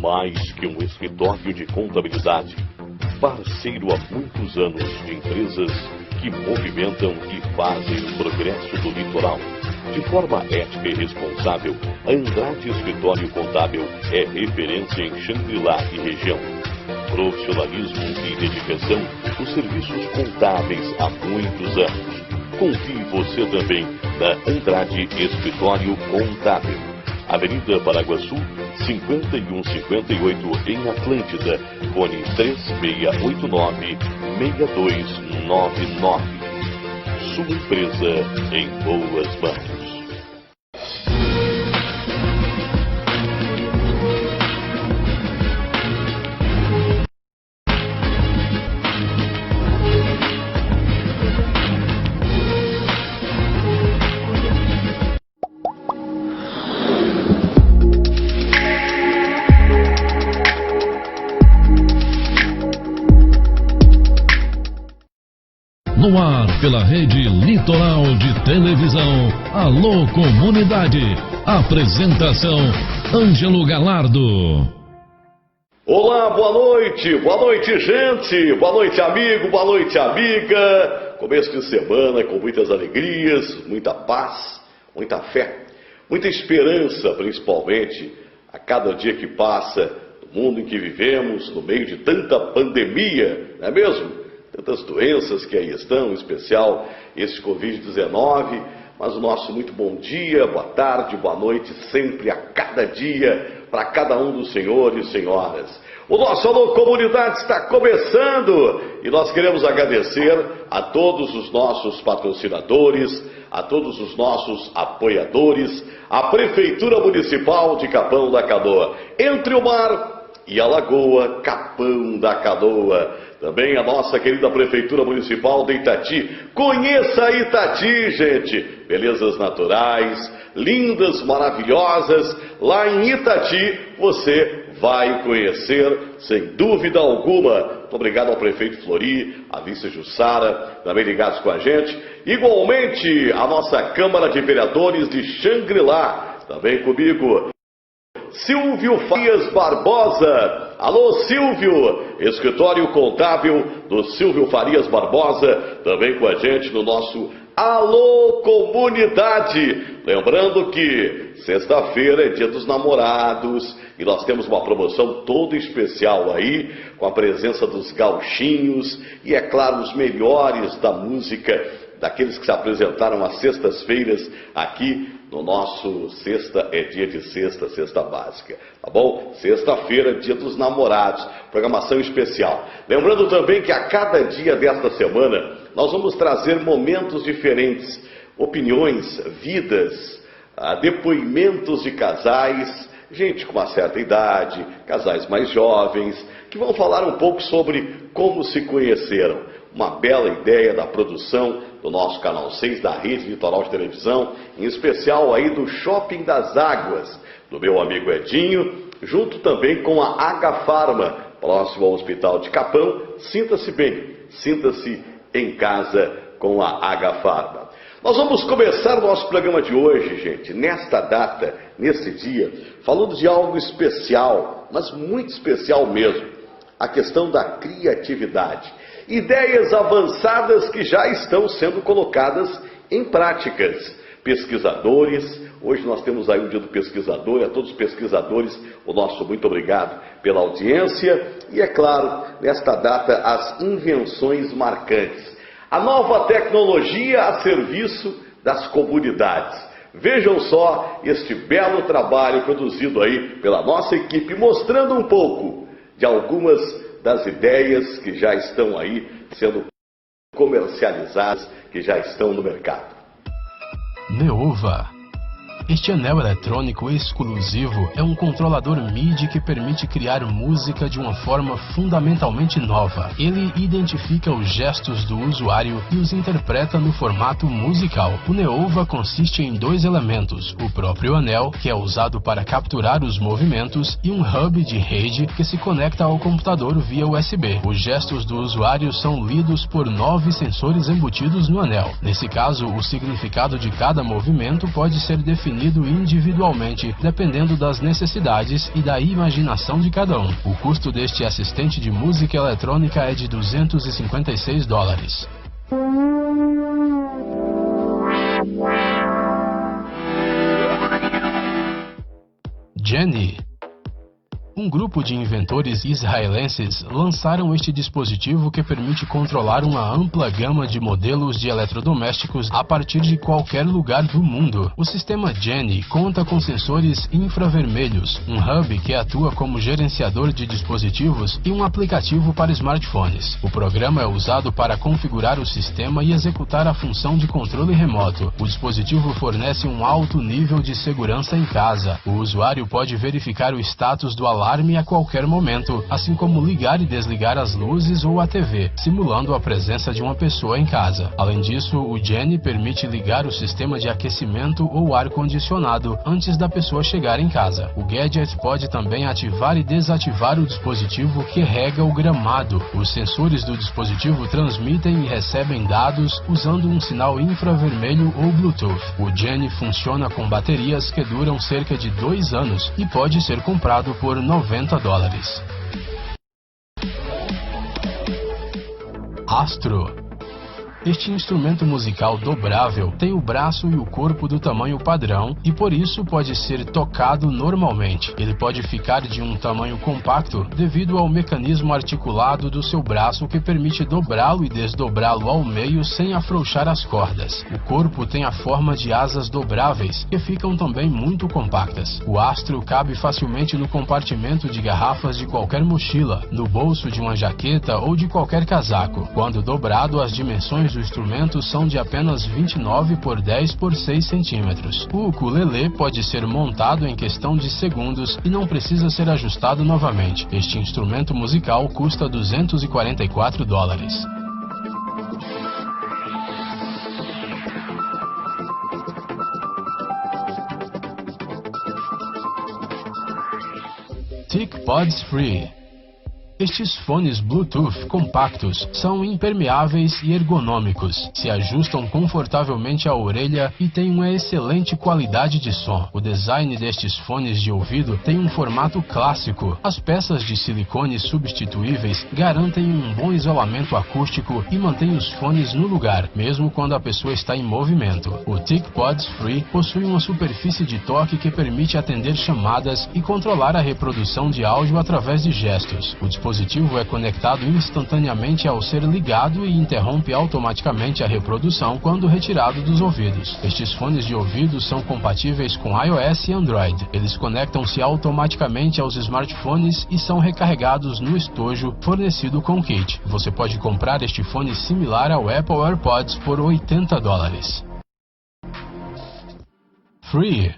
mais que um escritório de contabilidade. Parceiro há muitos anos de empresas que movimentam e fazem o progresso do litoral. De forma ética e responsável, a Andrade Escritório Contábil é referência em Xangri-Lá e região. Profissionalismo e dedicação, os serviços contábeis há muitos anos. Confie você também na Andrade Escritório Contábil. Avenida Paraguaçu, 5158 em Atlântida, fone 3689-6299. Sua empresa em boas mãos. No ar, pela Rede Litoral de Televisão, Alô Comunidade. Apresentação, Ângelo Galardo. Olá, boa noite gente, boa noite amigo, boa noite amiga. Começo de semana com muitas alegrias, muita paz, muita fé, muita esperança, principalmente a cada dia que passa, no mundo em que vivemos, no meio de tanta pandemia, não é mesmo? Tantas doenças que aí estão, em especial esse Covid-19, mas o nosso muito bom dia, boa tarde, boa noite, sempre, a cada dia, para cada um dos senhores e senhoras. O nosso Alô Comunidade está começando e nós queremos agradecer a todos os nossos patrocinadores, a todos os nossos apoiadores, a Prefeitura Municipal de Capão da Canoa, entre o mar e a Lagoa, Capão da Canoa. Também a nossa querida Prefeitura Municipal de Itati. Conheça Itati, gente. Belezas naturais, lindas, maravilhosas. Lá em Itati você vai conhecer, sem dúvida alguma. Muito obrigado ao prefeito Flori, à vice Jussara, também ligados com a gente. Igualmente a nossa Câmara de Vereadores de Xangri-Lá, também comigo. Silvio Farias Barbosa. Alô, Silvio, escritório contábil do Silvio Farias Barbosa, também com a gente no nosso Alô Comunidade. Lembrando que sexta-feira é dia dos namorados e nós temos uma promoção toda especial aí, com a presença dos gauchinhos e, é claro, os melhores da música, daqueles que se apresentaram às sextas-feiras aqui no nosso Sexta é Dia de Sexta, Sexta Básica, tá bom? Sexta-feira, Dia dos Namorados, programação especial. Lembrando também que a cada dia desta semana nós vamos trazer momentos diferentes, opiniões, vidas, depoimentos de casais, gente com uma certa idade, casais mais jovens, que vão falar um pouco sobre como se conheceram. Uma bela ideia da produção do nosso Canal 6 da Rede Litoral de Televisão, em especial aí do Shopping das Águas, do meu amigo Edinho, junto também com a Agafarma, próximo ao Hospital de Capão. Sinta-se bem, sinta-se em casa com a Agafarma. Nós vamos começar o nosso programa de hoje, gente, nesta data, nesse dia, falando de algo especial, mas muito especial mesmo, a questão da criatividade. Ideias avançadas que já estão sendo colocadas em práticas. Pesquisadores, hoje nós temos aí o Dia do Pesquisador, e a todos os pesquisadores, o nosso muito obrigado pela audiência. E é claro, nesta data, as invenções marcantes. A nova tecnologia a serviço das comunidades. Vejam só este belo trabalho produzido aí pela nossa equipe, mostrando um pouco de algumas das ideias que já estão aí sendo comercializadas, que já estão no mercado. Neova. Este anel eletrônico exclusivo é um controlador MIDI que permite criar música de uma forma fundamentalmente nova. Ele identifica os gestos do usuário e os interpreta no formato musical. O Neova consiste em dois elementos, o próprio anel, que é usado para capturar os movimentos, e um hub de rede que se conecta ao computador via USB. Os gestos do usuário são lidos por 9 sensores embutidos no anel. Nesse caso, o significado de cada movimento pode ser definido definido individualmente, dependendo das necessidades e da imaginação de cada um. O custo deste assistente de música eletrônica é de $256. Jenny. Um grupo de inventores israelenses lançaram este dispositivo que permite controlar uma ampla gama de modelos de eletrodomésticos a partir de qualquer lugar do mundo. O sistema Jenny conta com sensores infravermelhos, um hub que atua como gerenciador de dispositivos e um aplicativo para smartphones. O programa é usado para configurar o sistema e executar a função de controle remoto. O dispositivo fornece um alto nível de segurança em casa. O usuário pode verificar o status do alarme a qualquer momento, assim como ligar e desligar as luzes ou a TV, simulando a presença de uma pessoa em casa. Além disso, o Jenny permite ligar o sistema de aquecimento ou ar-condicionado antes da pessoa chegar em casa. O gadget pode também ativar e desativar o dispositivo que rega o gramado. Os sensores do dispositivo transmitem e recebem dados usando um sinal infravermelho ou Bluetooth. O Jenny funciona com baterias que duram cerca de 2 anos e pode ser comprado por $90. Astro. Este instrumento musical dobrável tem o braço e o corpo do tamanho padrão e por isso pode ser tocado normalmente. Ele pode ficar de um tamanho compacto devido ao mecanismo articulado do seu braço que permite dobrá-lo e desdobrá-lo ao meio sem afrouxar as cordas. O corpo tem a forma de asas dobráveis que ficam também muito compactas. O Astro cabe facilmente no compartimento de garrafas de qualquer mochila, no bolso de uma jaqueta ou de qualquer casaco. Quando dobrado, as dimensões do instrumento são de apenas 29 por 10 por 6 centímetros. O ukulele pode ser montado em questão de segundos e não precisa ser ajustado novamente. Este instrumento musical custa $244. TicPods Free. Estes fones Bluetooth compactos são impermeáveis e ergonômicos, se ajustam confortavelmente à orelha e têm uma excelente qualidade de som. O design destes fones de ouvido tem um formato clássico. As peças de silicone substituíveis garantem um bom isolamento acústico e mantêm os fones no lugar, mesmo quando a pessoa está em movimento. O TicPods Free possui uma superfície de toque que permite atender chamadas e controlar a reprodução de áudio através de gestos. O dispositivo é conectado instantaneamente ao ser ligado e interrompe automaticamente a reprodução quando retirado dos ouvidos. Estes fones de ouvido são compatíveis com iOS e Android. Eles conectam-se automaticamente aos smartphones e são recarregados no estojo fornecido com o kit. Você pode comprar este fone similar ao Apple AirPods por $80. Free.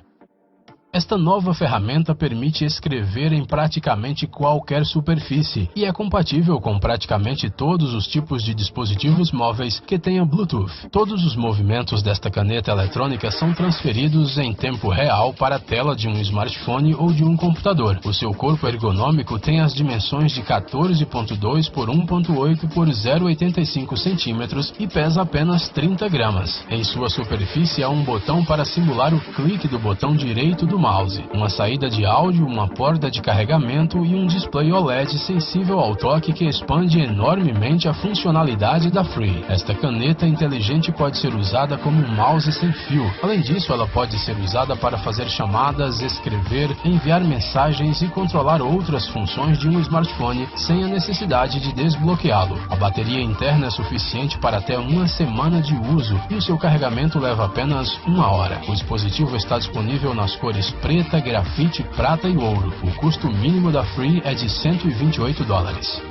Esta nova ferramenta permite escrever em praticamente qualquer superfície e é compatível com praticamente todos os tipos de dispositivos móveis que tenham Bluetooth. Todos os movimentos desta caneta eletrônica são transferidos em tempo real para a tela de um smartphone ou de um computador. O seu corpo ergonômico tem as dimensões de 14.2 por 1.8 por 0,85 centímetros e pesa apenas 30 gramas. Em sua superfície há um botão para simular o clique do botão direito do mouse, uma saída de áudio, uma porta de carregamento e um display OLED sensível ao toque que expande enormemente a funcionalidade da Free. Esta caneta inteligente pode ser usada como um mouse sem fio. Além disso, ela pode ser usada para fazer chamadas, escrever, enviar mensagens e controlar outras funções de um smartphone sem a necessidade de desbloqueá-lo. A bateria interna é suficiente para até 1 semana de uso e o seu carregamento leva apenas 1 hora. O dispositivo está disponível nas cores preta, grafite, prata e ouro. O custo mínimo da Free é de $128.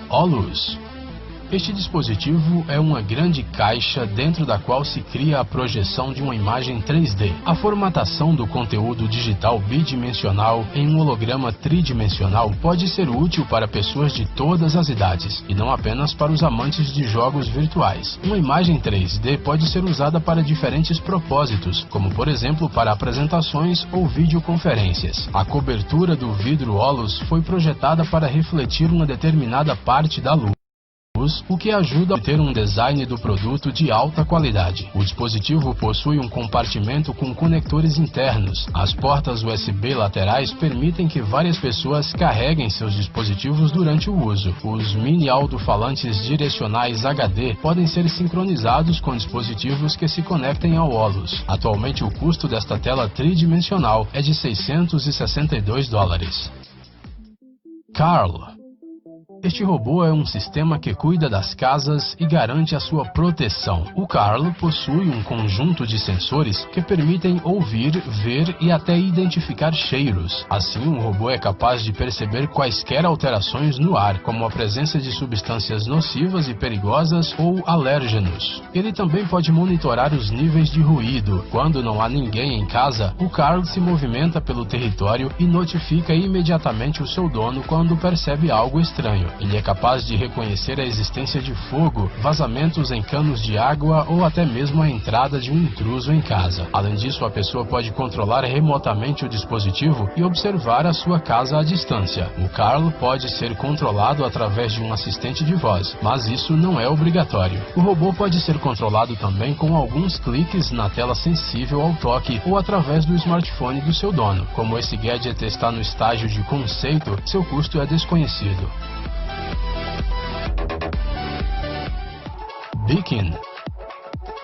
Olus. Este dispositivo é uma grande caixa dentro da qual se cria a projeção de uma imagem 3D. A formatação do conteúdo digital bidimensional em um holograma tridimensional pode ser útil para pessoas de todas as idades, e não apenas para os amantes de jogos virtuais. Uma imagem 3D pode ser usada para diferentes propósitos, como por exemplo para apresentações ou videoconferências. A cobertura do vidro Olus foi projetada para refletir uma determinada parte da luz. o que ajuda a ter um design do produto de alta qualidade. O dispositivo possui um compartimento com conectores internos. As portas USB laterais permitem que várias pessoas carreguem seus dispositivos durante o uso. Os mini alto-falantes direcionais HD podem ser sincronizados com dispositivos que se conectem ao Olus. Atualmente o custo desta tela tridimensional é de $662. Carl. Este robô é um sistema que cuida das casas e garante a sua proteção. O Carl possui um conjunto de sensores que permitem ouvir, ver e até identificar cheiros. Assim, o robô é capaz de perceber quaisquer alterações no ar, como a presença de substâncias nocivas e perigosas ou alérgenos. Ele também pode monitorar os níveis de ruído. Quando não há ninguém em casa, o Carl se movimenta pelo território e notifica imediatamente o seu dono quando percebe algo estranho. Ele é capaz de reconhecer a existência de fogo, vazamentos em canos de água ou até mesmo a entrada de um intruso em casa. Além disso, a pessoa pode controlar remotamente o dispositivo e observar a sua casa à distância. O Carl pode ser controlado através de um assistente de voz, mas isso não é obrigatório. O robô pode ser controlado também com alguns cliques na tela sensível ao toque ou através do smartphone do seu dono. Como esse gadget está no estágio de conceito, seu custo é desconhecido. Beacon.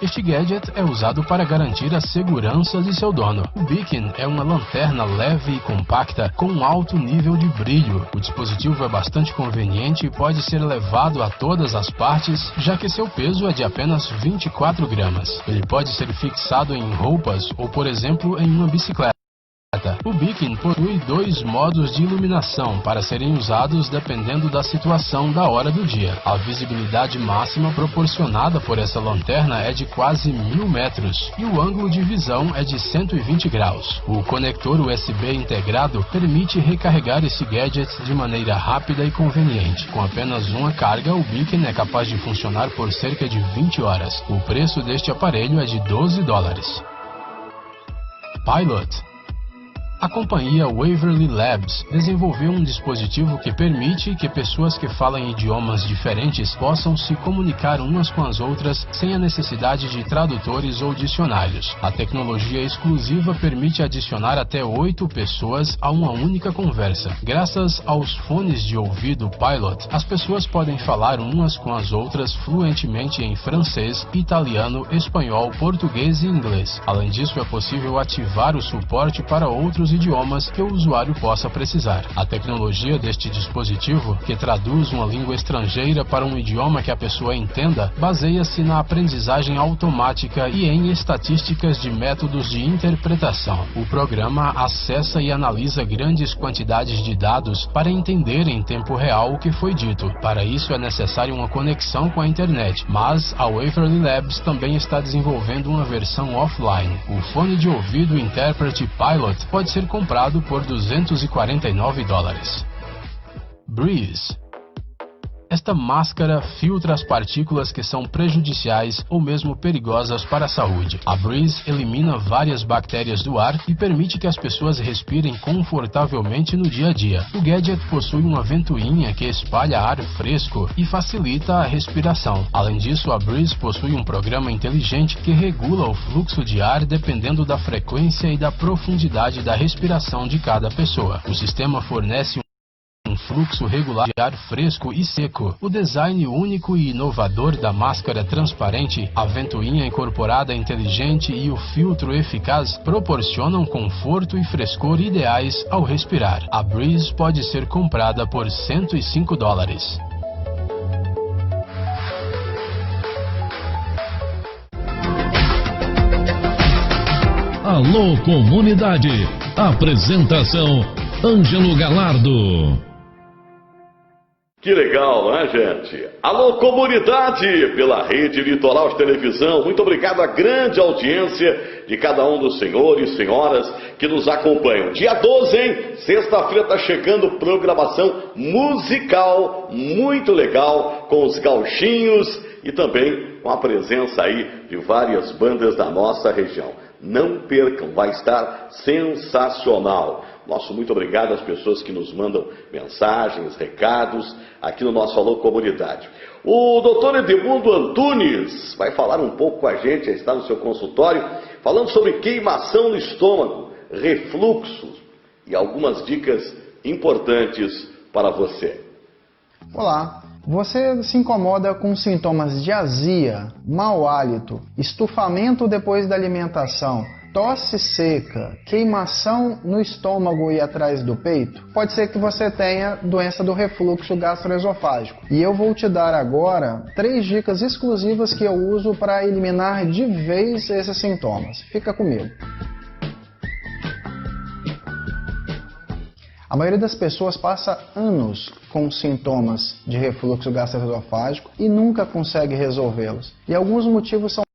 Este gadget é usado para garantir a segurança de seu dono. O Beacon é uma lanterna leve e compacta com um alto nível de brilho. O dispositivo é bastante conveniente e pode ser levado a todas as partes, já que seu peso é de apenas 24 gramas. Ele pode ser fixado em roupas ou, por exemplo, em uma bicicleta. O Beacon possui 2 modos de iluminação para serem usados dependendo da situação da hora do dia. A visibilidade máxima proporcionada por essa lanterna é de quase 1000 metros e o ângulo de visão é de 120 graus. O conector USB integrado permite recarregar esse gadget de maneira rápida e conveniente. Com apenas uma carga, o Beacon é capaz de funcionar por cerca de 20 horas. O preço deste aparelho é de $12. Pilot. A companhia Waverly Labs desenvolveu um dispositivo que permite que pessoas que falam idiomas diferentes possam se comunicar umas com as outras sem a necessidade de tradutores ou dicionários. A tecnologia exclusiva permite adicionar até 8 pessoas a uma única conversa. Graças aos fones de ouvido Pilot, as pessoas podem falar umas com as outras fluentemente em francês, italiano, espanhol, português e inglês. Além disso, é possível ativar o suporte para outros idiomas que o usuário possa precisar. A tecnologia deste dispositivo, que traduz uma língua estrangeira para um idioma que a pessoa entenda, baseia-se na aprendizagem automática e em estatísticas de métodos de interpretação. O programa acessa e analisa grandes quantidades de dados para entender em tempo real o que foi dito. Para isso é necessária uma conexão com a internet, mas a Waverly Labs também está desenvolvendo uma versão offline. O fone de ouvido Interpret Pilot pode ser comprado por $249. Breeze. Esta máscara filtra as partículas que são prejudiciais ou mesmo perigosas para a saúde. A Breeze elimina várias bactérias do ar e permite que as pessoas respirem confortavelmente no dia a dia. O gadget possui uma ventoinha que espalha ar fresco e facilita a respiração. Além disso, a Breeze possui um programa inteligente que regula o fluxo de ar dependendo da frequência e da profundidade da respiração de cada pessoa. O sistema fornece um fluxo regular de ar fresco e seco. O design único e inovador da máscara transparente, a ventoinha incorporada inteligente e o filtro eficaz proporcionam conforto e frescor ideais ao respirar. A Breeze pode ser comprada por $105. Alô Comunidade. Apresentação Ângelo Galardo. Que legal, né, gente? Alô, comunidade, pela Rede Litoral de Televisão. Muito obrigado à grande audiência de cada um dos senhores e senhoras que nos acompanham. Dia 12, hein? Sexta-feira está chegando programação musical muito legal com os gauchinhos e também com a presença aí de várias bandas da nossa região. Não percam, vai estar sensacional. Nosso muito obrigado às pessoas que nos mandam mensagens, recados aqui no nosso Alô Comunidade. O doutor Edmundo Antunes vai falar um pouco com a gente, está no seu consultório, falando sobre queimação no estômago, refluxo e algumas dicas importantes para você. Olá, você se incomoda com sintomas de azia, mau hálito, estufamento depois da alimentação, tosse seca, queimação no estômago e atrás do peito? Pode ser que você tenha doença do refluxo gastroesofágico. E eu vou te dar agora 3 dicas exclusivas que eu uso para eliminar de vez esses sintomas. Fica comigo. A maioria das pessoas passa anos com sintomas de refluxo gastroesofágico e nunca consegue resolvê-los. E alguns motivos são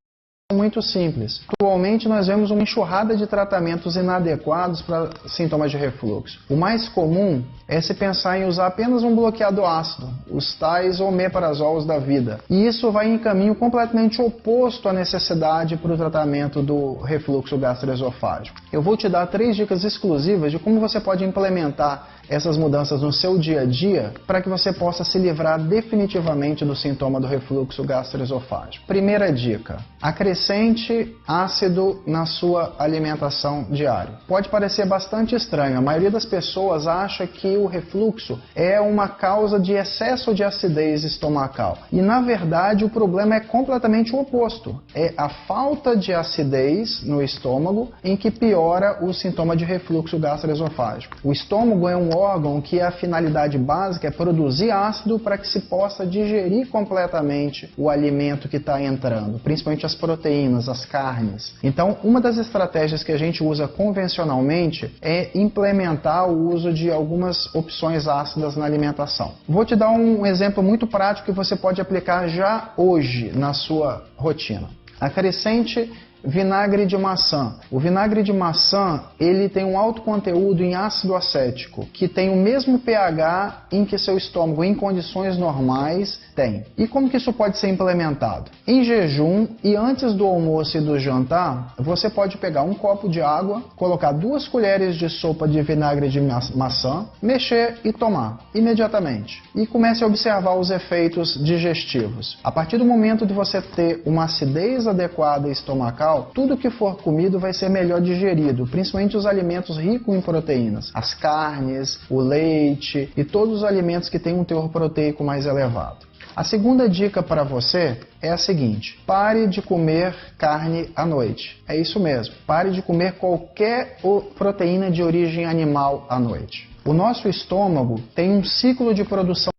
muito simples. Atualmente nós vemos uma enxurrada de tratamentos inadequados para sintomas de refluxo. O mais comum é se pensar em usar apenas um bloqueador ácido, os tais omeprazols da vida. E isso vai em caminho completamente oposto à necessidade para o tratamento do refluxo gastroesofágico. Eu vou te dar 3 dicas exclusivas de como você pode implementar essas mudanças no seu dia a dia para que você possa se livrar definitivamente do sintoma do refluxo gastroesofágico. Primeira dica: acrescente ácido na sua alimentação diária. Pode parecer bastante estranho, a maioria das pessoas acha que o refluxo é uma causa de excesso de acidez estomacal. E na verdade o problema é completamente o oposto. É a falta de acidez no estômago em que piora o sintoma de refluxo gastroesofágico. O estômago é um órgão que a finalidade básica é produzir ácido para que se possa digerir completamente o alimento que está entrando, principalmente as proteínas, as carnes. Então, uma das estratégias que a gente usa convencionalmente é implementar o uso de algumas opções ácidas na alimentação. Vou te dar um exemplo muito prático que você pode aplicar já hoje na sua rotina. Acrescente vinagre de maçã. O vinagre de maçã, ele tem um alto conteúdo em ácido acético, que tem o mesmo pH em que seu estômago, em condições normais, tem. E como que isso pode ser implementado? Em jejum e antes do almoço e do jantar, você pode pegar um copo de água, colocar 2 colheres de sopa de vinagre de maçã, mexer e tomar imediatamente. E comece a observar os efeitos digestivos. A partir do momento de você ter uma acidez adequada estomacal, tudo que for comido vai ser melhor digerido, principalmente os alimentos ricos em proteínas, as carnes, o leite e todos os alimentos que têm um teor proteico mais elevado. A segunda dica para você é a seguinte: pare de comer carne à noite. É isso mesmo, pare de comer qualquer proteína de origem animal à noite. O nosso estômago tem um ciclo de produção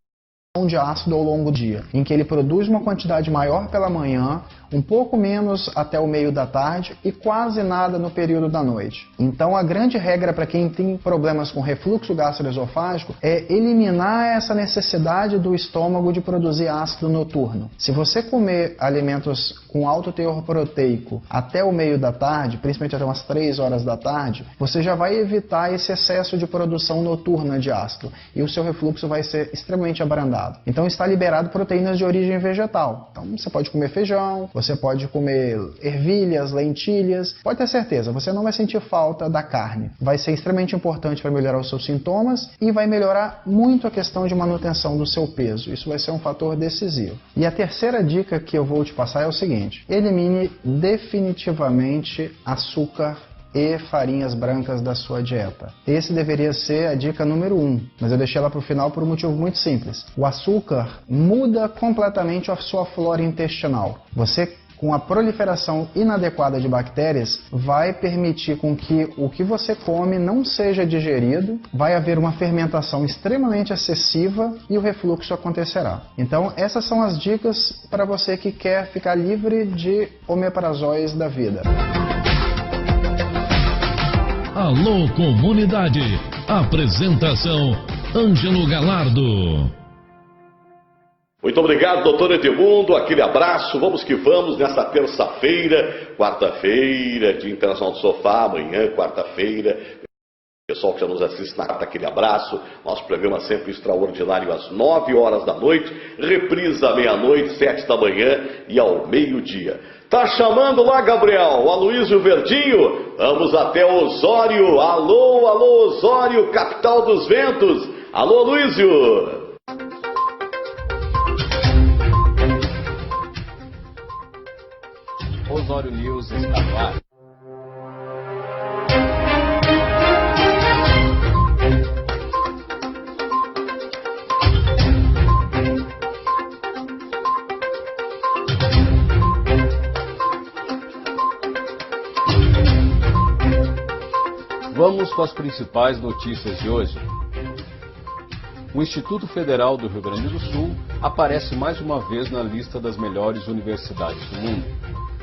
de ácido ao longo do dia, em que ele produz uma quantidade maior pela manhã, um pouco menos até o meio da tarde e quase nada no período da noite. Então a grande regra para quem tem problemas com refluxo gastroesofágico é eliminar essa necessidade do estômago de produzir ácido noturno. Se você comer alimentos com alto teor proteico até o meio da tarde, principalmente até umas 3 horas da tarde, você já vai evitar esse excesso de produção noturna de ácido e o seu refluxo vai ser extremamente abrandado. Então está liberado proteínas de origem vegetal. Então você pode comer feijão, você pode comer ervilhas, lentilhas. Pode ter certeza, você não vai sentir falta da carne. Vai ser extremamente importante para melhorar os seus sintomas e vai melhorar muito a questão de manutenção do seu peso. Isso vai ser um fator decisivo. E a terceira dica que eu vou te passar é o seguinte: elimine definitivamente açúcar e farinhas brancas da sua dieta. Esse deveria ser a dica número 1, mas eu deixei ela para o final por um motivo muito simples. O açúcar muda completamente a sua flora intestinal. Você, com a proliferação inadequada de bactérias, vai permitir com que o que você come não seja digerido, vai haver uma fermentação extremamente excessiva e o refluxo acontecerá. Então, essas são as dicas para você que quer ficar livre de omeprazóis da vida. Alô Comunidade, apresentação Ângelo Galardo. Muito obrigado, doutor Edmundo, aquele abraço, vamos que vamos nessa terça-feira, quarta-feira, Dia Internacional do Sofá, amanhã, quarta-feira. Pessoal que já nos assiste na carta, aquele abraço. Nosso programa sempre extraordinário às 9 horas da noite, reprisa à meia-noite, 7 da manhã e ao meio-dia. Tá chamando lá, Gabriel, o Aloysio Verdinho? Vamos até Osório. Alô, alô, Osório, capital dos ventos. Alô, Aloysio. Osório News está no ar. Vamos com as principais notícias de hoje. O Instituto Federal do Rio Grande do Sul aparece mais uma vez na lista das melhores universidades do mundo.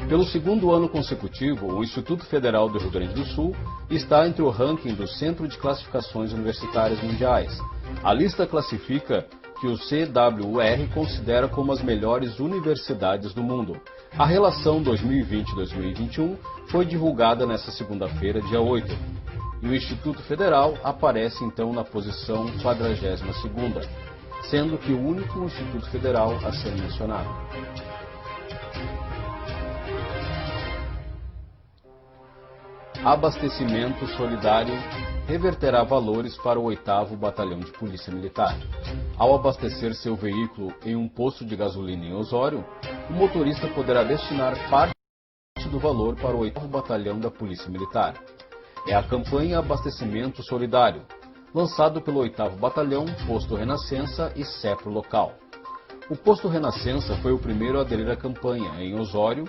Pelo segundo ano consecutivo, o Instituto Federal do Rio Grande do Sul está entre o ranking do Centro de Classificações Universitárias Mundiais. A lista classifica que o CWR considera como as melhores universidades do mundo. A relação 2020-2021 foi divulgada nesta segunda-feira, dia 8. E o Instituto Federal aparece então na posição 42ª, sendo que o único Instituto Federal a ser mencionado. Abastecimento solidário reverterá valores para o 8º Batalhão de Polícia Militar. Ao abastecer seu veículo em um posto de gasolina em Osório, o motorista poderá destinar parte do valor para o 8º Batalhão da Polícia Militar. É a campanha Abastecimento Solidário, lançado pelo 8º Batalhão, Posto Renascença e CEPRO local. O Posto Renascença foi o primeiro a aderir à campanha em Osório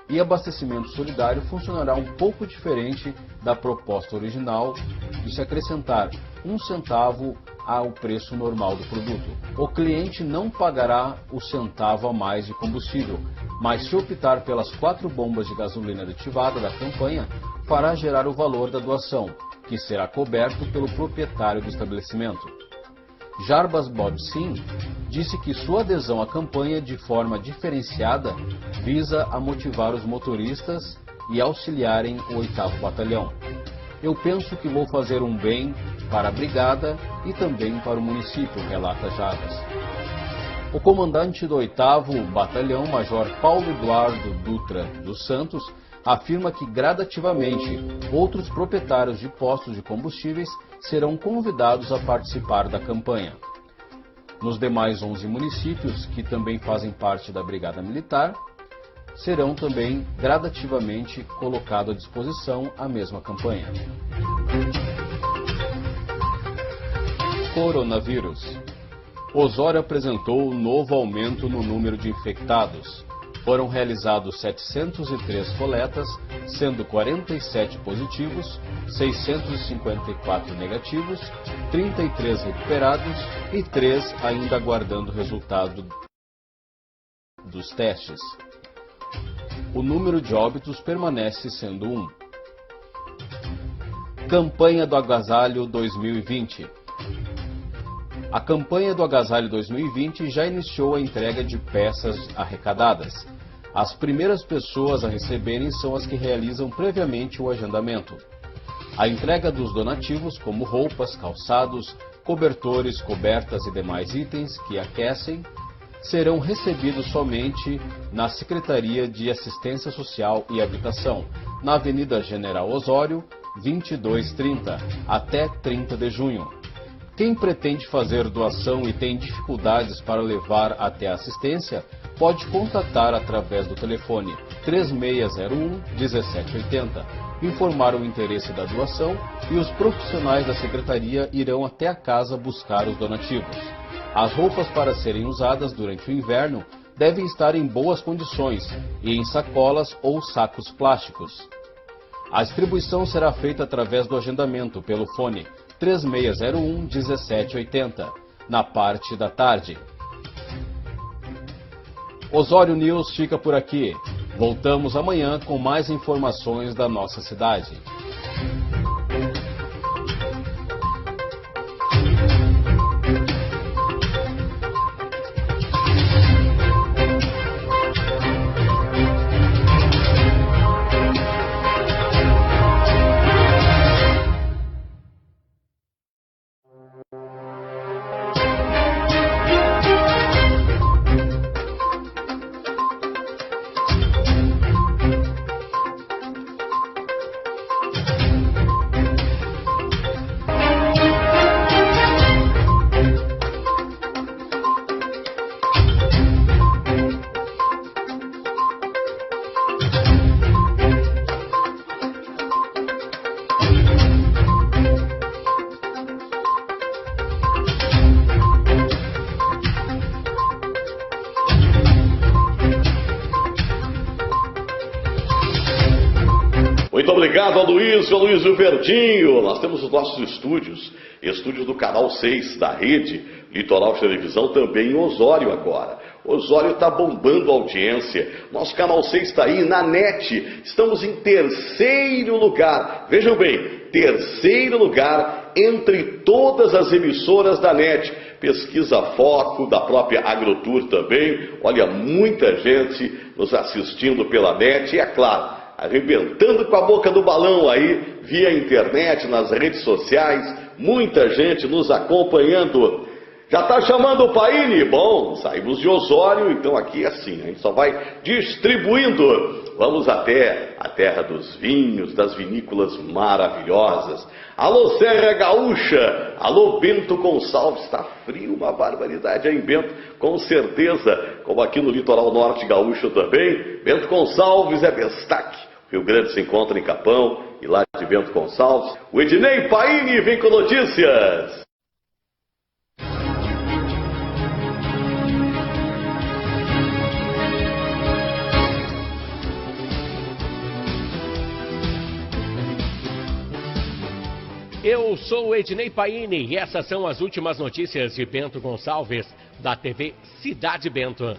e abastecimento solidário funcionará um pouco diferente da proposta original de se acrescentar 1 centavo ao preço normal do produto. O cliente não pagará o centavo a mais de combustível, mas se optar pelas 4 bombas de gasolina aditivada da campanha, fará gerar o valor da doação, que será coberto pelo proprietário do estabelecimento. Jarbas Bodsin disse que sua adesão à campanha de forma diferenciada visa a motivar os motoristas e auxiliarem o 8º Batalhão. Eu penso que vou fazer um bem para a brigada e também para o município, relata Jarbas. O comandante do 8º Batalhão, Major Paulo Eduardo Dutra dos Santos, afirma que gradativamente outros proprietários de postos de combustíveis serão convidados a participar da campanha. Nos demais 11 municípios, que também fazem parte da Brigada Militar, serão também gradativamente colocados à disposição a mesma campanha. Coronavírus. Osório apresentou um novo aumento no número de infectados. Foram realizados 703 coletas, sendo 47 positivos, 654 negativos, 33 recuperados e 3 ainda aguardando o resultado dos testes. O número de óbitos permanece sendo 1. Campanha do Agasalho 2020. A campanha do Agasalho 2020 já iniciou a entrega de peças arrecadadas. As primeiras pessoas a receberem são as que realizam previamente o agendamento. A entrega dos donativos, como roupas, calçados, cobertores, cobertas e demais itens que aquecem, serão recebidos somente na Secretaria de Assistência Social e Habitação, na Avenida General Osório, 2230, até 30 de junho. Quem pretende fazer doação e tem dificuldades para levar até a assistência, pode contatar através do telefone 3601-1780, informar o interesse da doação e os profissionais da secretaria irão até a casa buscar os donativos. As roupas para serem usadas durante o inverno devem estar em boas condições e em sacolas ou sacos plásticos. A distribuição será feita através do agendamento pelo fone 3601-1780, na parte da tarde. Osório News fica por aqui. Voltamos amanhã com mais informações da nossa cidade. Muito obrigado, Aloysio Verdinho. Nós temos os nossos estúdios do Canal 6 da Rede Litoral de Televisão, também em Osório agora. Osório está bombando a audiência. Nosso Canal 6 está aí na NET. Estamos em terceiro lugar. Vejam bem, terceiro lugar entre todas as emissoras da NET. Pesquisa Foco, da própria AgroTour também. Olha, muita gente nos assistindo pela NET. E é claro, arrebentando com a boca do balão aí, via internet, nas redes sociais. Muita gente nos acompanhando. Já está chamando o Paine? Bom, saímos de Osório, então aqui é assim, a gente só vai distribuindo. Vamos até a terra dos vinhos, das vinícolas maravilhosas. Alô, Serra Gaúcha! Alô, Bento Gonçalves! Está frio, uma barbaridade aí em Bento, com certeza, como aqui no litoral norte gaúcho também. Bento Gonçalves é destaque. O Rio Grande se encontra em Capão, e lá de Bento Gonçalves. O Ednei Paine vem com notícias. Eu sou o Ednei Paine e essas são as últimas notícias de Bento Gonçalves, da TV Cidade Bento.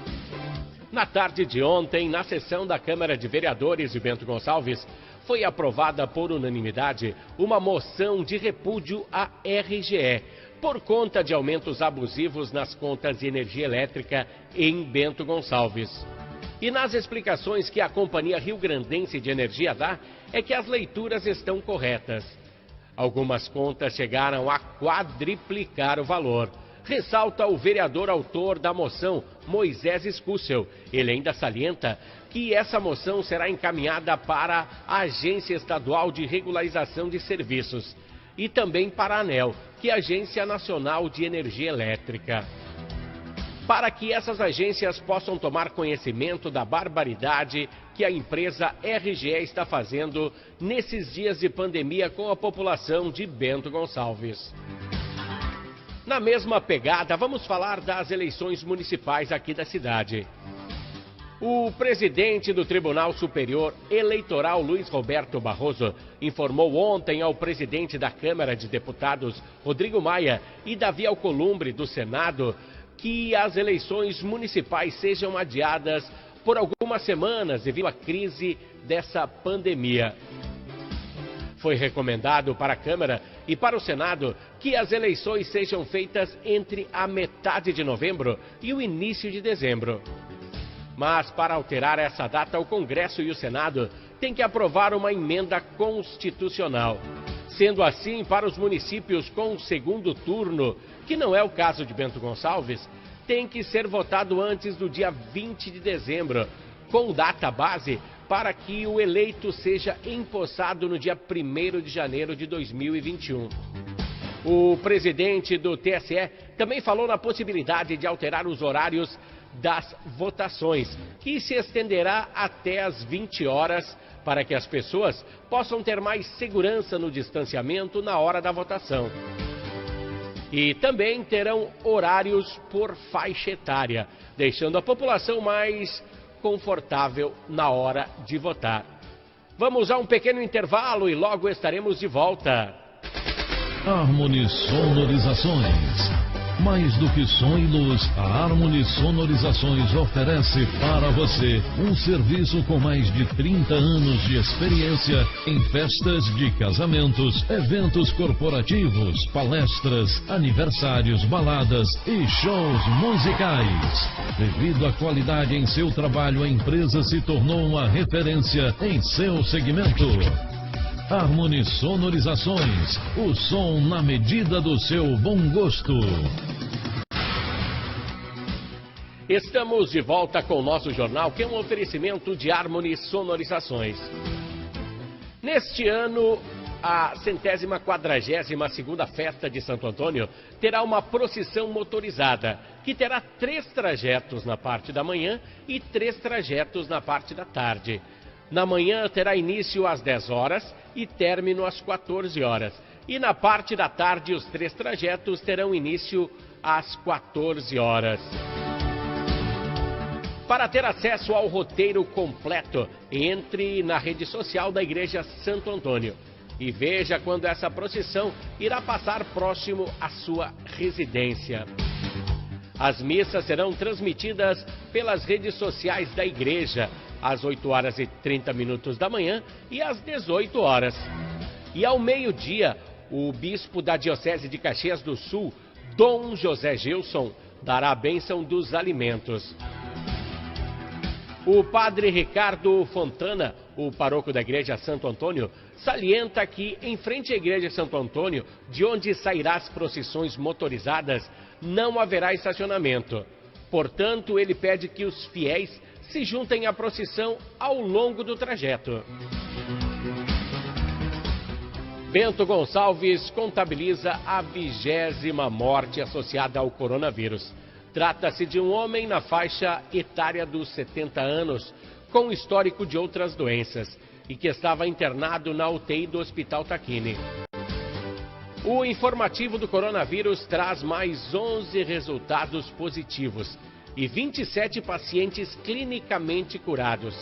Na tarde de ontem, na sessão da Câmara de Vereadores de Bento Gonçalves, foi aprovada por unanimidade uma moção de repúdio à RGE, por conta de aumentos abusivos nas contas de energia elétrica em Bento Gonçalves. E nas explicações que a Companhia Rio-Grandense de Energia dá, é que as leituras estão corretas. Algumas contas chegaram a quadriplicar o valor. Ressalta o vereador autor da moção, Moisés Escúcel. Ele ainda salienta que essa moção será encaminhada para a Agência Estadual de Regularização de Serviços e também para a ANEEL, que é a Agência Nacional de Energia Elétrica. Para que essas agências possam tomar conhecimento da barbaridade que a empresa RGE está fazendo nesses dias de pandemia com a população de Bento Gonçalves. Na mesma pegada, vamos falar das eleições municipais aqui da cidade. O presidente do Tribunal Superior Eleitoral, Luiz Roberto Barroso, informou ontem ao presidente da Câmara de Deputados, Rodrigo Maia, e Davi Alcolumbre, do Senado, que as eleições municipais sejam adiadas por algumas semanas devido à crise dessa pandemia. Foi recomendado para a Câmara e para o Senado que as eleições sejam feitas entre a metade de novembro e o início de dezembro. Mas para alterar essa data, o Congresso e o Senado têm que aprovar uma emenda constitucional. Sendo assim, para os municípios com segundo turno, que não é o caso de Bento Gonçalves, tem que ser votado antes do dia 20 de dezembro, com data base para que o eleito seja empossado no dia 1º de janeiro de 2021. O presidente do TSE também falou na possibilidade de alterar os horários das votações, que se estenderá até às 20 horas, para que as pessoas possam ter mais segurança no distanciamento na hora da votação. E também terão horários por faixa etária, deixando a população mais confortável na hora de votar. Vamos a um pequeno intervalo e logo estaremos de volta. Harmony Sonorizações. Mais do que som e luz, a Harmony Sonorizações oferece para você um serviço com mais de 30 anos de experiência em festas de casamentos, eventos corporativos, palestras, aniversários, baladas e shows musicais. Devido à qualidade em seu trabalho, a empresa se tornou uma referência em seu segmento. Harmony Sonorizações, o som na medida do seu bom gosto. Estamos de volta com o nosso jornal, que é um oferecimento de Harmony Sonorizações. Neste ano, a 142ª Festa de Santo Antônio terá uma procissão motorizada, que terá 3 trajetos na parte da manhã e 3 trajetos na parte da tarde. Na manhã terá início às 10 horas e término às 14 horas. E na parte da tarde, os 3 trajetos terão início às 14 horas. Para ter acesso ao roteiro completo, entre na rede social da Igreja Santo Antônio e veja quando essa procissão irá passar próximo à sua residência. As missas serão transmitidas pelas redes sociais da igreja, às 8h30 da manhã e às 18 horas. E ao meio-dia, o bispo da Diocese de Caxias do Sul, Dom José Gilson, dará a bênção dos alimentos. O padre Ricardo Fontana, o paróquio da Igreja Santo Antônio, salienta que, em frente à Igreja Santo Antônio, de onde sairá as procissões motorizadas, não haverá estacionamento. Portanto, ele pede que os fiéis se juntem à procissão ao longo do trajeto. Bento Gonçalves contabiliza a 20ª morte associada ao coronavírus. Trata-se de um homem na faixa etária dos 70 anos, com histórico de outras doenças, e que estava internado na UTI do Hospital Tacchini. O informativo do coronavírus traz mais 11 resultados positivos e 27 pacientes clinicamente curados.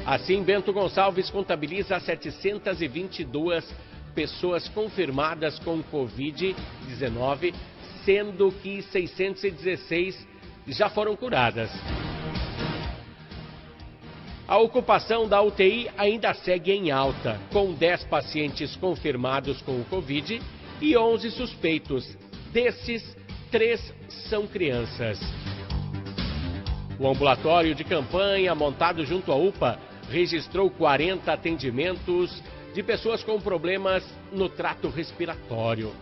Assim, Bento Gonçalves contabiliza 722 pessoas confirmadas com Covid-19, sendo que 616 já foram curadas. A ocupação da UTI ainda segue em alta, com 10 pacientes confirmados com o Covid e 11 suspeitos. Desses, 3 são crianças. O ambulatório de campanha montado junto à UPA registrou 40 atendimentos de pessoas com problemas no trato respiratório.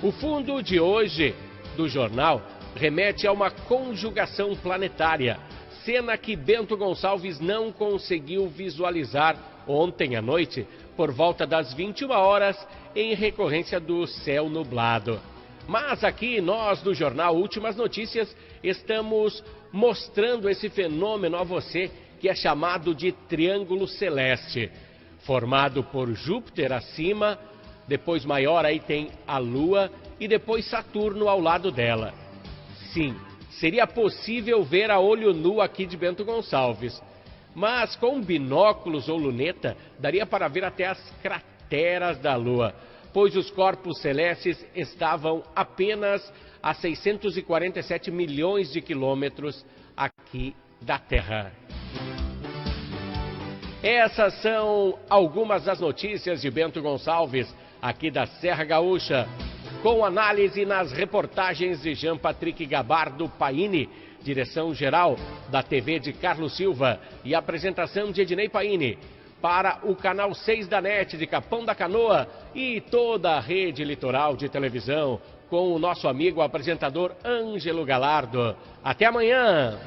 O fundo de hoje do jornal remete a uma conjugação planetária, cena que Bento Gonçalves não conseguiu visualizar ontem à noite, por volta das 21 horas, em recorrência do céu nublado. Mas aqui nós do jornal Últimas Notícias estamos mostrando esse fenômeno a você, que é chamado de Triângulo Celeste, formado por Júpiter acima, depois maior aí tem a Lua e depois Saturno ao lado dela. Sim, seria possível ver a olho nu aqui de Bento Gonçalves, mas com binóculos ou luneta daria para ver até as crateras da Lua, pois os corpos celestes estavam apenas a 647 milhões de quilômetros aqui da Terra. Essas são algumas das notícias de Bento Gonçalves, aqui da Serra Gaúcha, com análise nas reportagens de Jean-Patrick Gabardo Paini, direção-geral da TV de Carlos Silva e apresentação de Ednei Paini, para o canal 6 da NET de Capão da Canoa e toda a rede litoral de televisão, com o nosso amigo apresentador Ângelo Galardo. Até amanhã!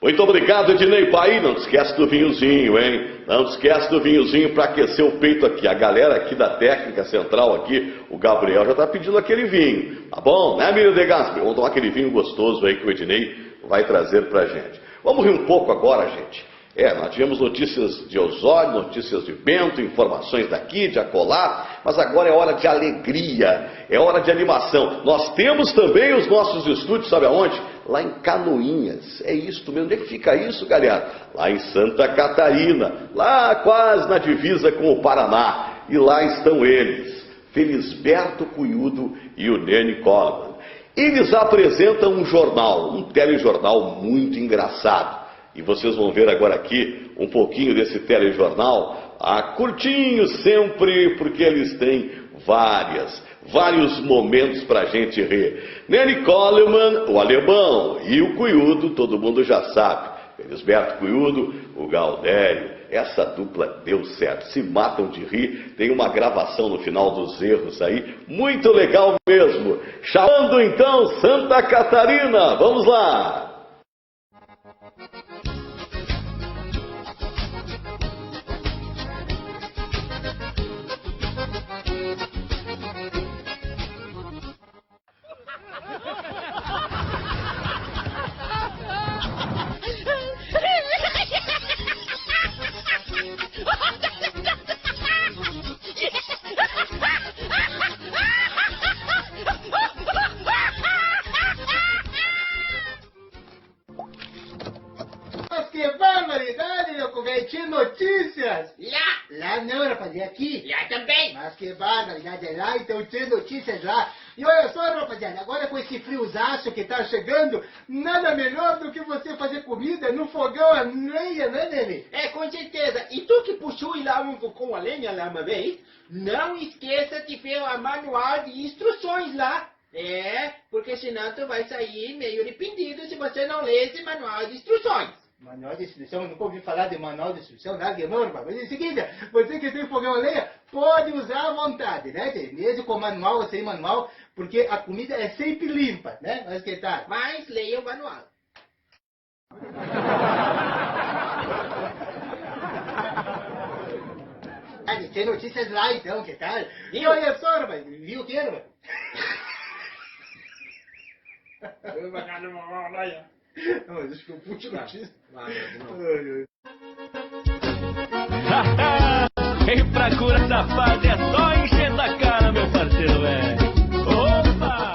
Muito obrigado, Ednei Paini. Não esquece do vinhozinho, hein? Não esquece do vinhozinho para aquecer o peito aqui. A galera aqui da técnica central aqui, o Gabriel já está pedindo aquele vinho. Tá bom, né, Miriam de Gaspe? Vamos tomar aquele vinho gostoso aí que o Ednei vai trazer pra gente. Vamos rir um pouco agora, gente. Nós tivemos notícias de Osório, notícias de Bento, informações daqui, de acolá, mas agora é hora de alegria, é hora de animação. Nós temos também os nossos estúdios, sabe aonde? Lá em Canoinhas. É isso mesmo. Onde é que fica isso, galera? Lá em Santa Catarina, lá quase na divisa com o Paraná. E lá estão eles, Felisberto Cunhudo e o Nene Coleman. Eles apresentam um jornal, um telejornal muito engraçado. E vocês vão ver agora aqui um pouquinho desse telejornal, curtinho sempre, porque eles têm vários momentos para a gente rir. Nene Coleman, o alemão, e o Cunhudo, todo mundo já sabe. Felisberto Cunhudo, o Galdério, essa dupla deu certo, se matam de rir, tem uma gravação no final dos erros aí, muito legal mesmo. Chamando então Santa Catarina, vamos lá! que barbaridade, meu velho. Tinha notícias. Lá não, rapaziada, aqui. Lá também. Mas que barbaridade, é lá, então tinha notícias lá. E olha só, rapaziada, agora com esse friozaço que tá chegando, nada melhor do que você fazer comida no fogão a lenha, né, Nene? É, com certeza. E tu que puxou lá um com a lenha lá uma vez, não esqueça de ver o manual de instruções lá. É, porque senão tu vai sair meio arrependido se você não ler esse manual de instruções. Manual de instrução, nunca ouvi falar de manual de instrução, nada de não, rapaz. Mas é o seguinte, você que tem fogão a lenha, pode usar à vontade, né? Mesmo com manual ou sem manual, porque a comida é sempre limpa, né? Mas que tal? Mas leia o manual. Tem notícias lá então, que tal? E olha só, rapaz, viu o que, rapaz? Não, mas acho que eu puxo notícia. Quem procura essa fase é só encher da cara, meu parceiro, Opa!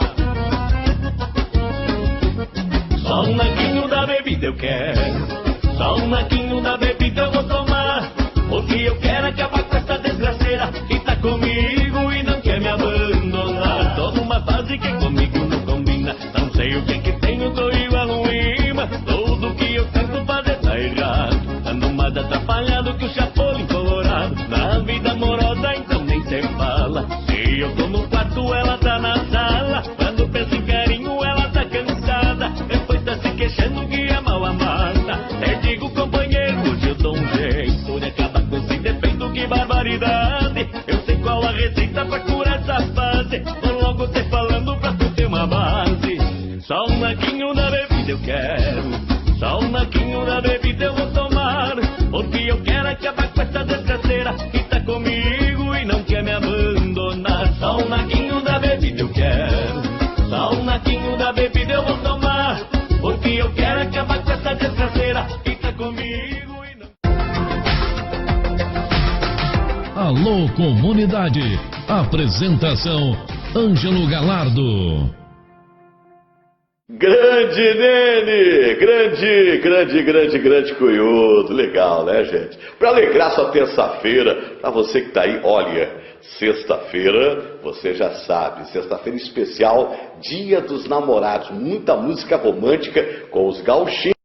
Só um naquinho da bebida eu quero. Só um naquinho da bebida eu vou tomar. Porque eu quero acabar com essa desgraceira que tá comigo e não quer me abandonar. Tô numa fase que comigo não combina. Não sei o que tenho, tô igual um imã. Tudo que eu tento fazer tá errado. Ando mais atrapalhado que o Chapolin colorado. Na vida amorosa então nem se fala. Se eu tô no quarto ela tá na sala. Quando penso em carinho ela tá cansada. Depois tá se queixando que é mal amada. Eu digo companheiro, hoje eu dou um jeito de acabar com esse defeito, que barbaridade. Eu sei qual a receita pra curar essa fase. Vou logo te falando pra tu ter uma base. Só um naquinho da bebida eu quero. Só um naquinho da bebida eu vou tomar. Porque eu quero acabar com essa desgraceira que tá comigo e não quer me abandonar. Só um naquinho da bebida eu quero. Só um naquinho da bebida eu vou tomar. Porque eu quero acabar com essa desgraceira que tá comigo e não... Alô, comunidade. Apresentação: Ângelo Galardo. Grande Nene, grande cunhudo, legal, né, gente? Para alegrar sua terça-feira, para você que tá aí, olha, sexta-feira, você já sabe, sexta-feira especial, Dia dos Namorados, muita música romântica com os gauchinhos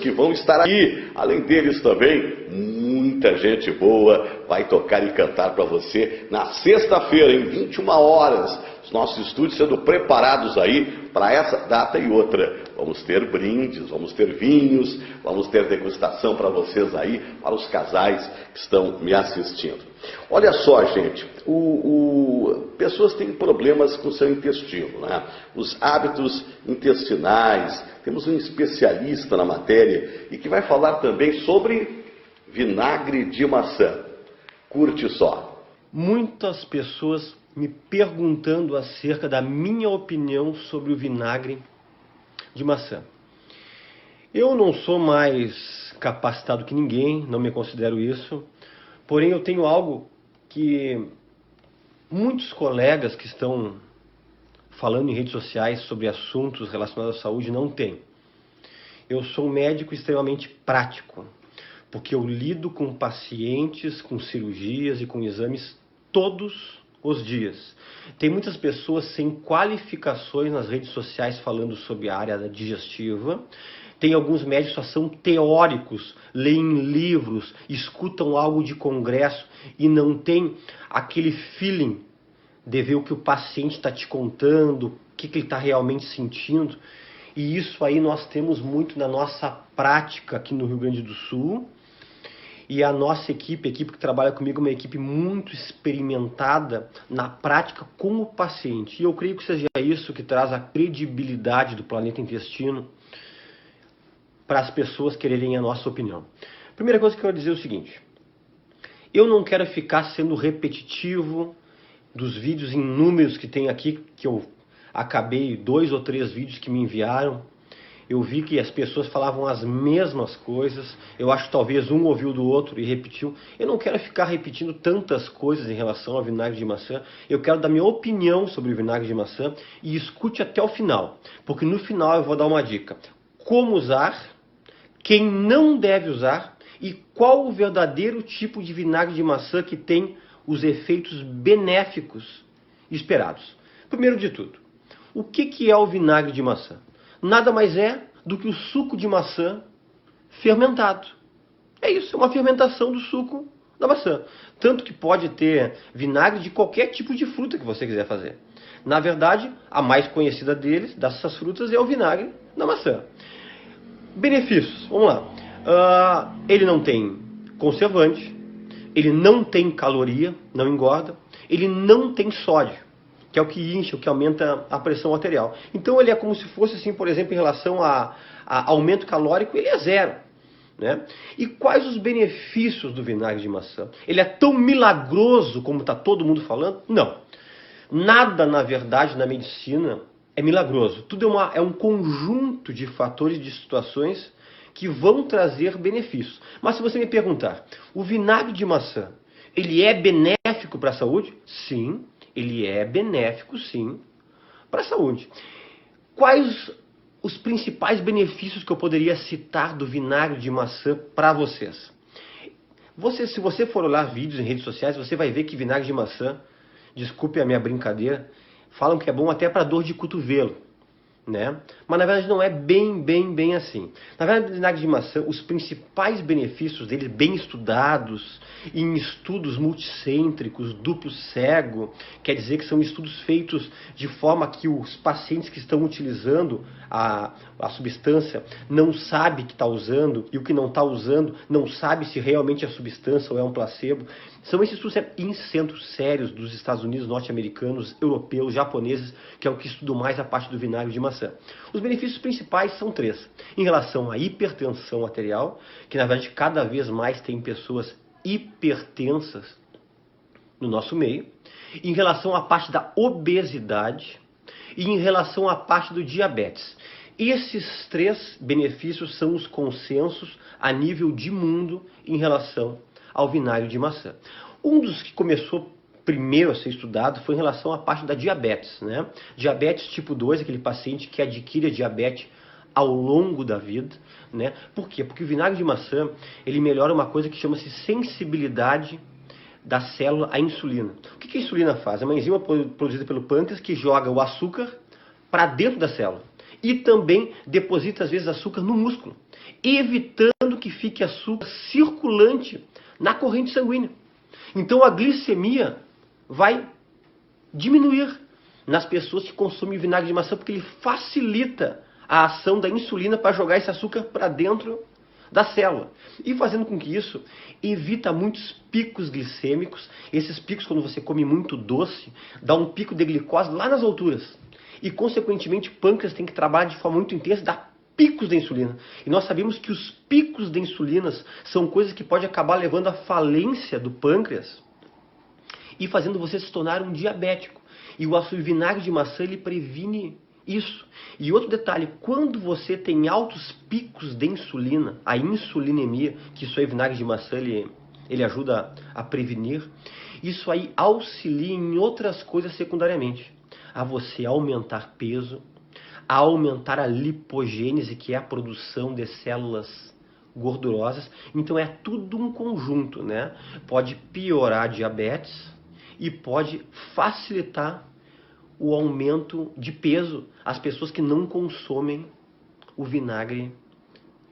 que vão estar aqui, além deles também, muita gente boa vai tocar e cantar para você na sexta-feira, em 21 horas, os nossos estúdios sendo preparados aí para essa data e outra. Vamos ter brindes, vamos ter vinhos, vamos ter degustação para vocês aí, para os casais que estão me assistindo. Olha só, gente, pessoas têm problemas com o seu intestino, né? Os hábitos intestinais. Temos um especialista na matéria e que vai falar também sobre vinagre de maçã. Curte só. Muitas pessoas me perguntando acerca da minha opinião sobre o vinagre de maçã. Eu não sou mais capacitado que ninguém, não me considero isso, porém eu tenho algo que muitos colegas que estão falando em redes sociais sobre assuntos relacionados à saúde não têm. Eu sou um médico extremamente prático, porque eu lido com pacientes, com cirurgias e com exames todos os dias. Tem muitas pessoas sem qualificações nas redes sociais falando sobre a área da digestiva. Tem alguns médicos que só são teóricos, leem livros, escutam algo de congresso e não tem aquele feeling de ver o que o paciente está te contando, o que ele está realmente sentindo. E isso aí nós temos muito na nossa prática aqui no Rio Grande do Sul. E a nossa equipe, a equipe que trabalha comigo, é uma equipe muito experimentada na prática com o paciente. E eu creio que seja isso que traz a credibilidade do Planeta Intestino para as pessoas quererem a nossa opinião. Primeira coisa que eu quero dizer é o seguinte: eu não quero ficar sendo repetitivo dos vídeos inúmeros que tem aqui, que eu acabei 2 ou 3 vídeos que me enviaram. Eu vi que as pessoas falavam as mesmas coisas. Eu acho que talvez um ouviu do outro e repetiu. Eu não quero ficar repetindo tantas coisas em relação ao vinagre de maçã. Eu quero dar minha opinião sobre o vinagre de maçã e escute até o final. Porque no final eu vou dar uma dica. Como usar, quem não deve usar e qual o verdadeiro tipo de vinagre de maçã que tem os efeitos benéficos esperados. Primeiro de tudo, o que é o vinagre de maçã? Nada mais é do que o suco de maçã fermentado. É isso, é uma fermentação do suco da maçã. Tanto que pode ter vinagre de qualquer tipo de fruta que você quiser fazer. Na verdade, a mais conhecida dessas frutas, é o vinagre da maçã. Benefícios, vamos lá. Ele não tem conservante, ele não tem caloria, não engorda, ele não tem sódio, que é o que incha, o que aumenta a pressão arterial. Então ele é como se fosse, assim, por exemplo, em relação a aumento calórico, ele é zero. Né? E quais os benefícios do vinagre de maçã? Ele é tão milagroso como está todo mundo falando? Não. Nada, na verdade, na medicina é milagroso. Tudo é um conjunto de fatores, de situações que vão trazer benefícios. Mas se você me perguntar, o vinagre de maçã, ele é benéfico para a saúde? Sim, ele é benéfico, sim, para a saúde. Quais os principais benefícios que eu poderia citar do vinagre de maçã para vocês? Se você for olhar vídeos em redes sociais, você vai ver que vinagre de maçã, desculpe a minha brincadeira, falam que é bom até para dor de cotovelo, né? Mas na verdade não é bem assim. Na verdade, o vinagre de maçã, os principais benefícios dele, bem estudados, em estudos multicêntricos, duplo cego, quer dizer que são estudos feitos de forma que os pacientes que estão utilizando a substância não sabe que está usando, e o que não está usando não sabe se realmente é substância ou é um placebo. São esses estudos em centros sérios dos Estados Unidos, norte-americanos, europeus, japoneses, que é o que estudam mais a parte do vinagre de maçã. Os benefícios principais são 3. Em relação à hipertensão arterial, que na verdade cada vez mais tem pessoas hipertensas no nosso meio. Em relação à parte da obesidade e em relação à parte do diabetes. Esses 3 benefícios são os consensos a nível de mundo em relação ao vinagre de maçã. Um dos que começou primeiro a ser estudado foi em relação à parte da diabetes, né? Diabetes tipo 2, aquele paciente que adquire a diabetes ao longo da vida, né? Por quê? Porque o vinagre de maçã, ele melhora uma coisa que chama-se sensibilidade da célula à insulina. O que a insulina faz? É uma enzima produzida pelo pâncreas que joga o açúcar para dentro da célula. E também deposita, às vezes, açúcar no músculo, evitando que fique açúcar circulante na corrente sanguínea. Então a glicemia vai diminuir nas pessoas que consomem vinagre de maçã, porque ele facilita a ação da insulina para jogar esse açúcar para dentro da célula. E fazendo com que isso evita muitos picos glicêmicos. Esses picos, quando você come muito doce, dá um pico de glicose lá nas alturas. E, consequentemente, o pâncreas tem que trabalhar de forma muito intensa e dá picos de insulina. E nós sabemos que os picos de insulina são coisas que podem acabar levando à falência do pâncreas e fazendo você se tornar um diabético. E o vinagre de maçã, ele previne isso. E outro detalhe, quando você tem altos picos de insulina, a insulinemia, que isso aí, vinagre de maçã, ele ajuda a prevenir, isso aí auxilia em outras coisas secundariamente. A você aumentar peso, a aumentar a lipogênese, que é a produção de células gordurosas. Então é tudo um conjunto, né? Pode piorar a diabetes e pode facilitar o aumento de peso às pessoas que não consomem o vinagre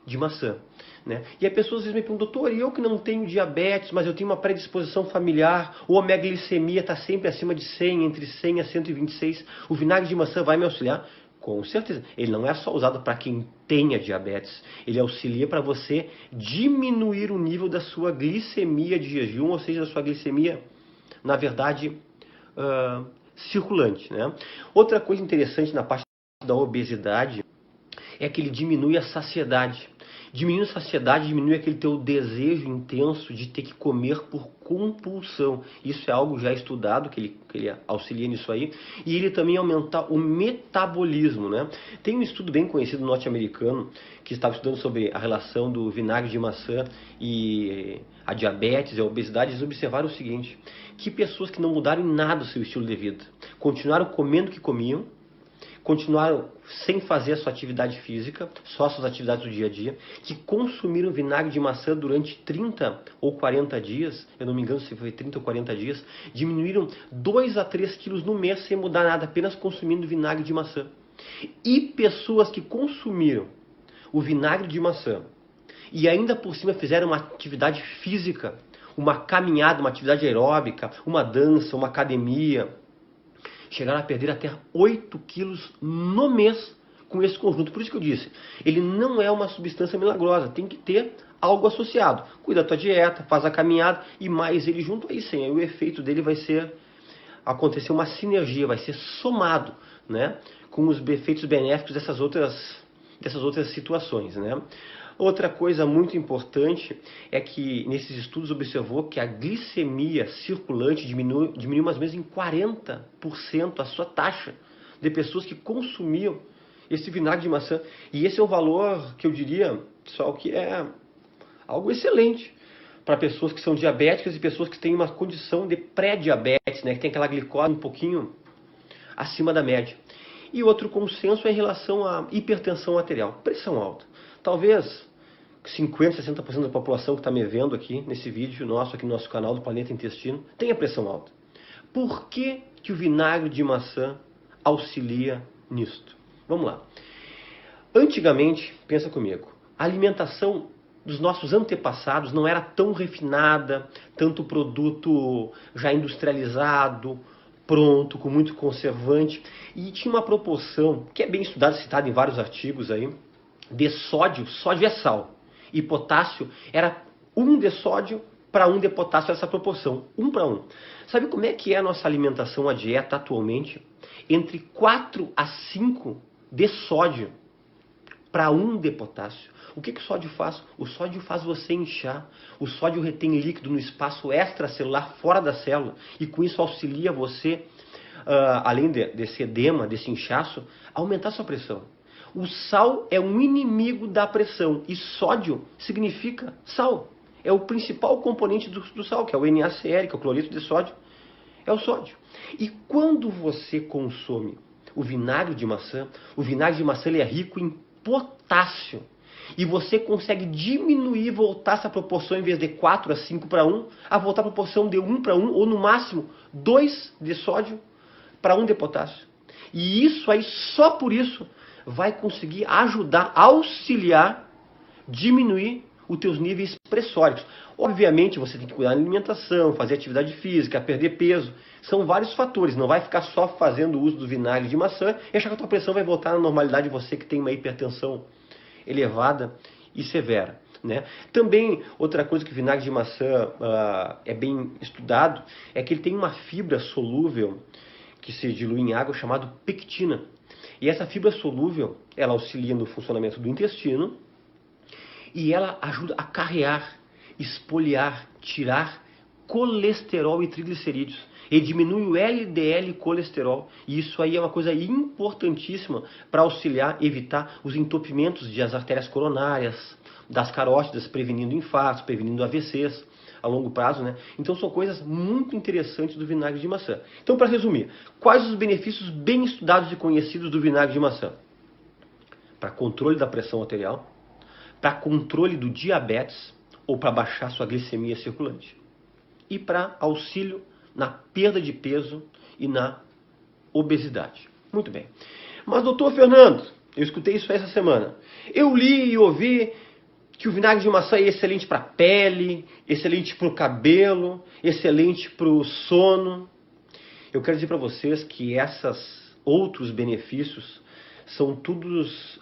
de maçã, né? E as pessoas às vezes me perguntam, doutor, eu que não tenho diabetes, mas eu tenho uma predisposição familiar, ou a minha glicemia está sempre acima de 100, entre 100 a 126, o vinagre de maçã vai me auxiliar? Com certeza. Ele não é só usado para quem tenha diabetes, ele auxilia para você diminuir o nível da sua glicemia de jejum, ou seja, da sua glicemia, na verdade, circulante, né? Outra coisa interessante na parte da obesidade é que ele diminui a saciedade. Diminuindo a saciedade, diminui aquele teu desejo intenso de ter que comer por compulsão. Isso é algo já estudado, que ele auxilia nisso aí. E ele também aumenta o metabolismo, né? Tem um estudo bem conhecido norte-americano que estava estudando sobre a relação do vinagre de maçã e a diabetes e a obesidade. Eles observaram o seguinte, que pessoas que não mudaram em nada o seu estilo de vida, continuaram comendo o que comiam, continuaram sem fazer a sua atividade física, só as suas atividades do dia a dia, que consumiram vinagre de maçã durante 30 ou 40 dias, eu não me engano se foi 30 ou 40 dias, diminuíram 2 a 3 quilos no mês sem mudar nada, apenas consumindo vinagre de maçã. E pessoas que consumiram o vinagre de maçã e ainda por cima fizeram uma atividade física, uma caminhada, uma atividade aeróbica, uma dança, uma academia, chegaram a perder até 8 quilos no mês com esse conjunto. Por isso que eu disse, ele não é uma substância milagrosa, tem que ter algo associado. Cuida da tua dieta, faz a caminhada e mais ele junto, aí sim, aí o efeito dele vai ser, acontecer uma sinergia, vai ser somado, né, com os efeitos benéficos dessas outras situações, né. Outra coisa muito importante é que nesses estudos observou que a glicemia circulante diminuiu mais ou menos em 40% a sua taxa de pessoas que consumiam esse vinagre de maçã. E esse é um valor que eu diria, só que é algo excelente para pessoas que são diabéticas e pessoas que têm uma condição de pré-diabetes, né, que tem aquela glicose um pouquinho acima da média. E outro consenso é em relação à hipertensão arterial, pressão alta. Talvez 50%, 60% da população que está me vendo aqui nesse vídeo nosso, aqui no nosso canal do Planeta Intestino, tenha pressão alta. Por que que o vinagre de maçã auxilia nisto? Vamos lá. Antigamente, pensa comigo, a alimentação dos nossos antepassados não era tão refinada, tanto produto já industrializado, pronto, com muito conservante, e tinha uma proporção, que é bem estudada, citada em vários artigos aí, de sódio é sal, e potássio era 1 de sódio para 1 de potássio, essa proporção, 1 para 1. Sabe como é que é a nossa alimentação, a dieta atualmente? Entre 4 a 5 de sódio para 1 de potássio. O que o sódio faz? O sódio faz você inchar. O sódio retém líquido no espaço extracelular fora da célula e com isso auxilia você, além desse edema, desse inchaço, a aumentar a sua pressão. O sal é um inimigo da pressão e sódio significa sal. É o principal componente do sal, que é o NaCl, que é o cloreto de sódio, é o sódio. E quando você consome o vinagre de maçã ele é rico em potássio. E você consegue diminuir, voltar essa proporção, em vez de 4 a 5 para 1, a voltar a proporção de 1 para 1, ou no máximo 2 de sódio para 1 de potássio. E isso aí, só por isso, vai conseguir ajudar, auxiliar, diminuir os teus níveis pressóricos. Obviamente você tem que cuidar da alimentação, fazer atividade física, perder peso. São vários fatores, não vai ficar só fazendo uso do vinagre de maçã e achar que a tua pressão vai voltar à normalidade, você que tem uma hipertensão elevada e severa, né? Também, outra coisa que o vinagre de maçã é bem estudado, é que ele tem uma fibra solúvel que se dilui em água chamada pectina. E essa fibra solúvel, ela auxilia no funcionamento do intestino e ela ajuda a carrear, espoliar, tirar colesterol e triglicerídeos. E diminui o LDL colesterol. E isso aí é uma coisa importantíssima para auxiliar, evitar os entupimentos das artérias coronárias, das carótidas, prevenindo infartos, prevenindo AVCs a longo prazo, né? Então são coisas muito interessantes do vinagre de maçã. Então, para resumir, quais os benefícios bem estudados e conhecidos do vinagre de maçã? Para controle da pressão arterial, para controle do diabetes ou para baixar sua glicemia circulante. E para auxílio na perda de peso e na obesidade. Muito bem. Mas, doutor Fernando, eu escutei isso essa semana. Eu li e ouvi que o vinagre de maçã é excelente para a pele, excelente para o cabelo, excelente para o sono. Eu quero dizer para vocês que esses outros benefícios são todos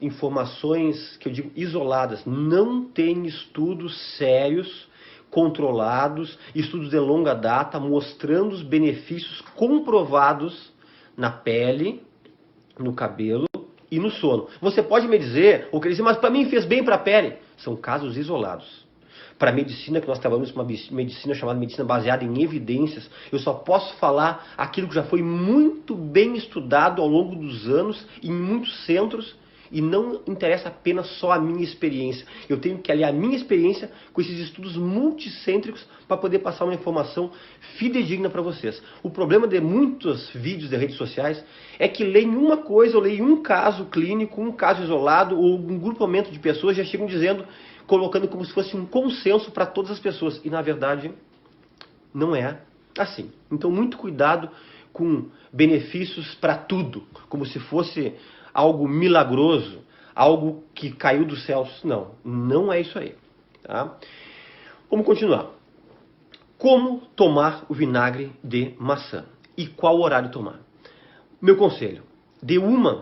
informações que eu digo isoladas. Não tem estudos sérios, controlados, estudos de longa data mostrando os benefícios comprovados na pele, no cabelo e no sono. Você pode me dizer, ou querer dizer, mas para mim fez bem para a pele. São casos isolados. Para a medicina, que nós trabalhamos com uma medicina chamada medicina baseada em evidências, eu só posso falar aquilo que já foi muito bem estudado ao longo dos anos, em muitos centros, E não interessa apenas só a minha experiência. Eu tenho que aliar a minha experiência com esses estudos multicêntricos para poder passar uma informação fidedigna para vocês. O problema de muitos vídeos de redes sociais é que leem uma coisa, ou leem um caso clínico, um caso isolado, ou um grupamento de pessoas já chegam dizendo, colocando como se fosse um consenso para todas as pessoas. E na verdade, não é assim. Então, muito cuidado com benefícios para tudo, como se fosse algo milagroso, algo que caiu dos céus. Não, não é isso aí. Tá? Vamos continuar. Como tomar o vinagre de maçã? E qual horário tomar? Meu conselho, de 1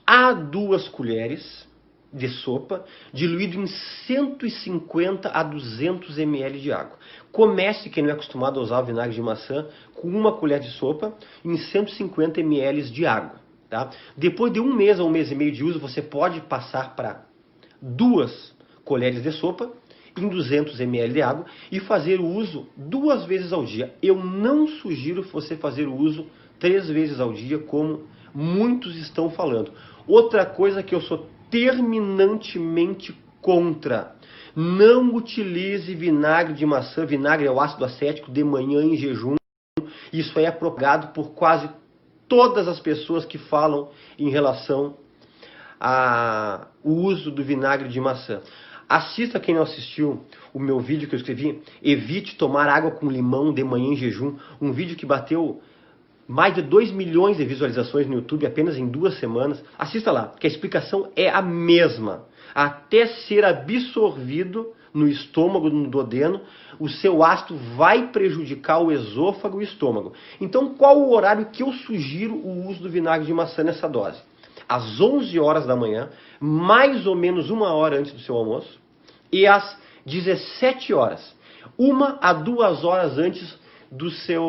a 2 colheres de sopa, diluído em 150 a 200 ml de água. Comece, quem não é acostumado a usar o vinagre de maçã, com 1 colher de sopa em 150 ml de água. Tá? Depois de 1 mês a 1 mês e meio de uso, você pode passar para 2 colheres de sopa em 200 ml de água e fazer o uso 2 vezes ao dia. Eu não sugiro você fazer o uso 3 vezes ao dia, como muitos estão falando. Outra coisa que eu sou terminantemente contra: não utilize vinagre de maçã, vinagre é o ácido acético, de manhã em jejum. Isso é propagado por quase todas as pessoas que falam em relação ao uso do vinagre de maçã. Assista, quem não assistiu, o meu vídeo que eu escrevi, evite tomar água com limão de manhã em jejum, um vídeo que bateu mais de 2 milhões de visualizações no YouTube apenas em 2 semanas. Assista lá, que a explicação é a mesma. Até ser absorvido no estômago, no duodeno, o seu ácido vai prejudicar o esôfago e o estômago. Então, qual o horário que eu sugiro o uso do vinagre de maçã nessa dose? Às 11 horas da manhã, mais ou menos 1 hora antes do seu almoço, e às 17 horas, 1 a 2 horas antes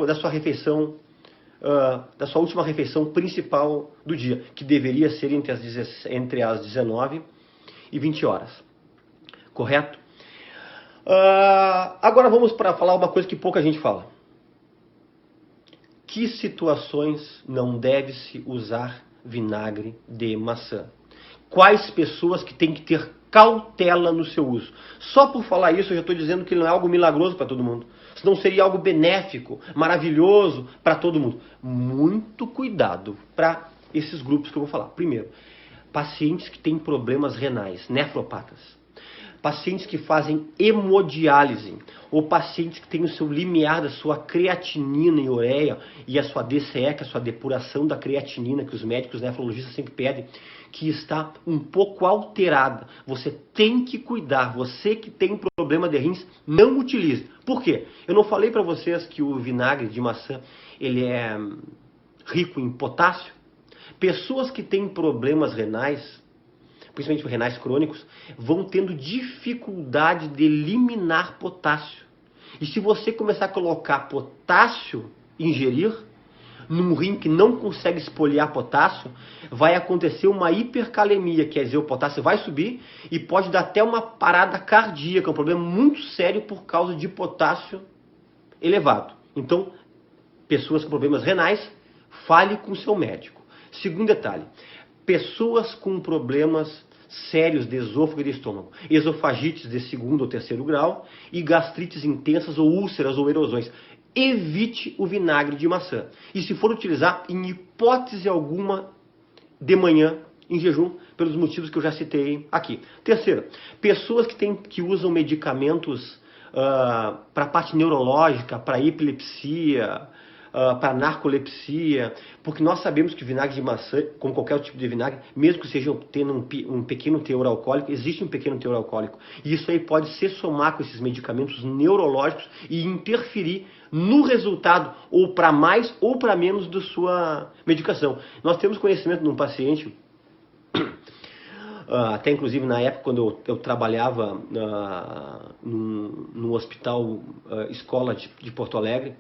da sua refeição, da sua última refeição principal do dia, que deveria ser entre as 19 e 20 horas. Correto? Agora vamos para falar uma coisa que pouca gente fala. Que situações não deve-se usar vinagre de maçã? Quais pessoas que têm que ter cautela no seu uso? Só por falar isso eu já estou dizendo que não é algo milagroso para todo mundo. Senão seria algo benéfico, maravilhoso para todo mundo. Muito cuidado para esses grupos que eu vou falar. Primeiro, pacientes que têm problemas renais, nefropatas. Pacientes que fazem hemodiálise, ou pacientes que têm o seu limiar da sua creatinina e ureia e a sua DCE, que é a sua depuração da creatinina, que os médicos nefrologistas sempre pedem, que está um pouco alterada. Você tem que cuidar. Você que tem problema de rins, não utilize. Por quê? Eu não falei para vocês que o vinagre de maçã ele é rico em potássio? Pessoas que têm problemas renais, principalmente renais crônicos, vão tendo dificuldade de eliminar potássio. E se você começar a colocar potássio, ingerir, num rim que não consegue espolhar potássio, vai acontecer uma hipercalemia, quer dizer, o potássio vai subir e pode dar até uma parada cardíaca, um problema muito sério por causa de potássio elevado. Então, pessoas com problemas renais, fale com o seu médico. Segundo detalhe, pessoas com problemas sérios de esôfago e de estômago, esofagites de 2º ou 3º grau e gastrites intensas ou úlceras ou erosões. Evite o vinagre de maçã. E se for utilizar, em hipótese alguma, de manhã, em jejum, pelos motivos que eu já citei aqui. Terceiro, pessoas que usam medicamentos para a parte neurológica, para epilepsia, para narcolepsia, porque nós sabemos que vinagre de maçã, como qualquer tipo de vinagre, mesmo que seja tendo um pequeno teor alcoólico, existe um pequeno teor alcoólico. E isso aí pode se somar com esses medicamentos neurológicos e interferir no resultado, ou para mais ou para menos da sua medicação. Nós temos conhecimento de um paciente, até inclusive na época quando eu trabalhava no hospital escola de Porto Alegre,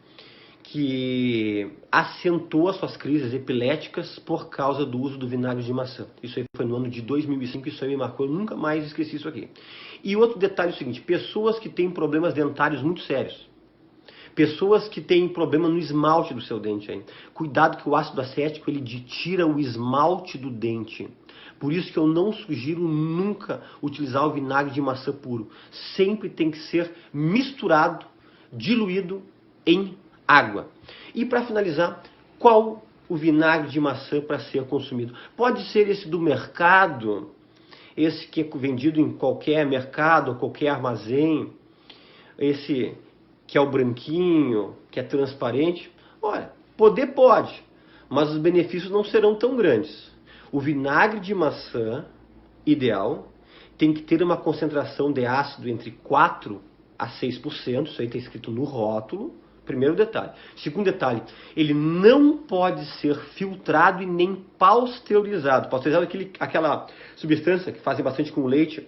que acentuou as suas crises epiléticas por causa do uso do vinagre de maçã. Isso aí foi no ano de 2005, isso aí me marcou, eu nunca mais esqueci isso aqui. E outro detalhe é o seguinte, pessoas que têm problemas dentários muito sérios, pessoas que têm problema no esmalte do seu dente, hein? Cuidado que o ácido acético ele tira o esmalte do dente. Por isso que eu não sugiro nunca utilizar o vinagre de maçã puro. Sempre tem que ser misturado, diluído em água. E para finalizar, qual o vinagre de maçã para ser consumido? Pode ser esse do mercado, esse que é vendido em qualquer mercado, qualquer armazém, esse que é o branquinho, que é transparente. Olha, poder pode, mas os benefícios não serão tão grandes. O vinagre de maçã ideal tem que ter uma concentração de ácido entre 4 a 6%, isso aí está escrito no rótulo. Primeiro detalhe. Segundo detalhe, ele não pode ser filtrado e nem pasteurizado. Pasteurizado é aquela substância que fazem bastante com o leite,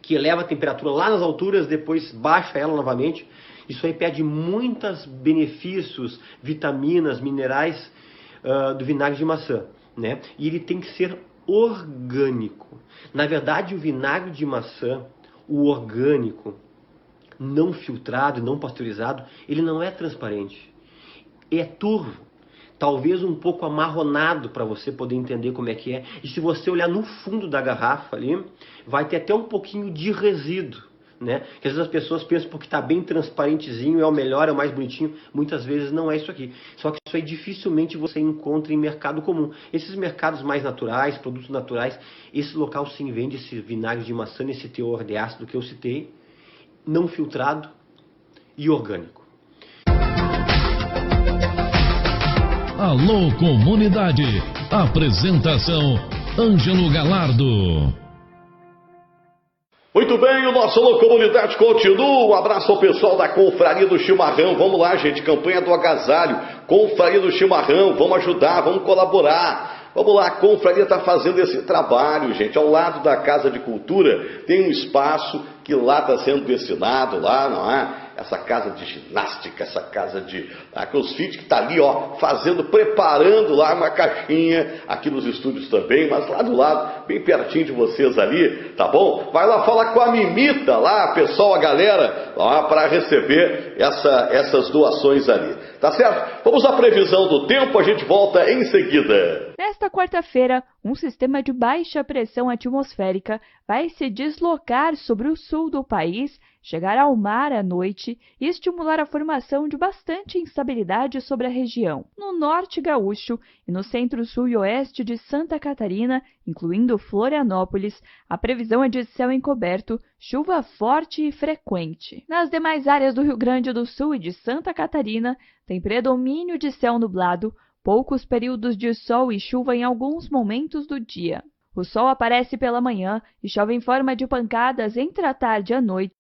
que eleva a temperatura lá nas alturas, depois baixa ela novamente. Isso aí perde muitos benefícios, vitaminas, minerais do vinagre de maçã, né? E ele tem que ser orgânico. Na verdade, o vinagre de maçã, o orgânico, não filtrado e não pasteurizado, ele não é transparente. É turvo. Talvez um pouco amarronado para você poder entender como é que é. E se você olhar no fundo da garrafa ali, vai ter até um pouquinho de resíduo, né? Que às vezes as pessoas pensam porque está bem transparentezinho, é o melhor, é o mais bonitinho. Muitas vezes não é isso aqui. Só que isso aí dificilmente você encontra em mercado comum. Esses mercados mais naturais, produtos naturais, esse local sim vende esse vinagre de maçã, esse teor de ácido que eu citei, não filtrado e orgânico. Alô Comunidade, apresentação Ângelo Galardo. Muito bem, o nosso Alô Comunidade continua. Um abraço ao pessoal da Confraria do Chimarrão. Vamos lá, gente, campanha do agasalho, Confraria do Chimarrão, vamos ajudar, vamos colaborar. Vamos lá, a Confraria está fazendo esse trabalho, gente. Ao lado da Casa de Cultura tem um espaço que lá está sendo destinado, lá, não é? Essa casa de ginástica, essa casa de crossfit que está ali, ó, preparando lá uma caixinha, aqui nos estúdios também, mas lá do lado, bem pertinho de vocês ali, tá bom? Vai lá falar com a Mimita lá, pessoal, a galera, lá para receber essas doações ali, tá certo? Vamos à previsão do tempo, a gente volta em seguida. Nesta quarta-feira, um sistema de baixa pressão atmosférica vai se deslocar sobre o sul do país, chegar ao mar à noite e estimular a formação de bastante instabilidade sobre a região. No norte gaúcho e no centro-sul e oeste de Santa Catarina, incluindo Florianópolis, a previsão é de céu encoberto, chuva forte e frequente. Nas demais áreas do Rio Grande do Sul e de Santa Catarina, tem predomínio de céu nublado, poucos períodos de sol e chuva em alguns momentos do dia. O sol aparece pela manhã e chove em forma de pancadas entre a tarde e a noite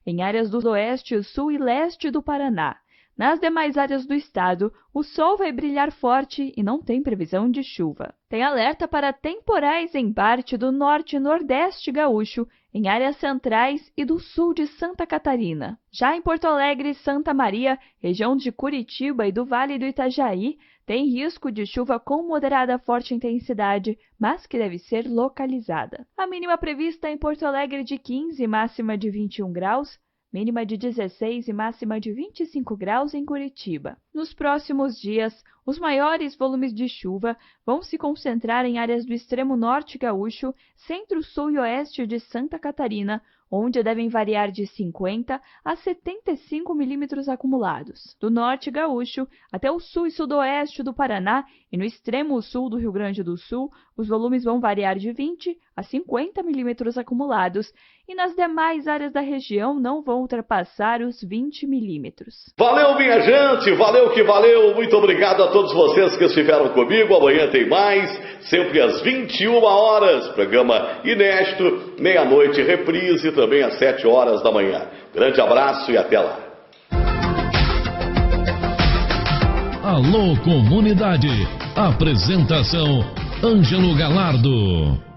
em áreas do oeste, sul e leste do Paraná. Nas demais áreas do estado, o sol vai brilhar forte e não tem previsão de chuva. Tem alerta para temporais em parte do norte e nordeste gaúcho, em áreas centrais e do sul de Santa Catarina. Já em Porto Alegre e Santa Maria, região de Curitiba e do Vale do Itajaí, tem risco de chuva com moderada a forte intensidade, mas que deve ser localizada. A mínima prevista em Porto Alegre de 15 e máxima de 21 graus, mínima de 16 e máxima de 25 graus em Curitiba. Nos próximos dias, os maiores volumes de chuva vão se concentrar em áreas do extremo norte gaúcho, centro-sul e oeste de Santa Catarina, onde devem variar de 50 a 75 milímetros acumulados. Do norte gaúcho até o sul e sudoeste do Paraná e no extremo sul do Rio Grande do Sul, os volumes vão variar de 20 a 50 milímetros acumulados e nas demais áreas da região não vão ultrapassar os 20 milímetros. Valeu, minha gente! Valeu que valeu! Muito obrigado a todos vocês que estiveram comigo. Amanhã tem mais, sempre às 21 horas. Programa inédito, meia-noite, reprise também às 7 horas da manhã. Grande abraço e até lá. Alô Comunidade, apresentação Ângelo Galardo.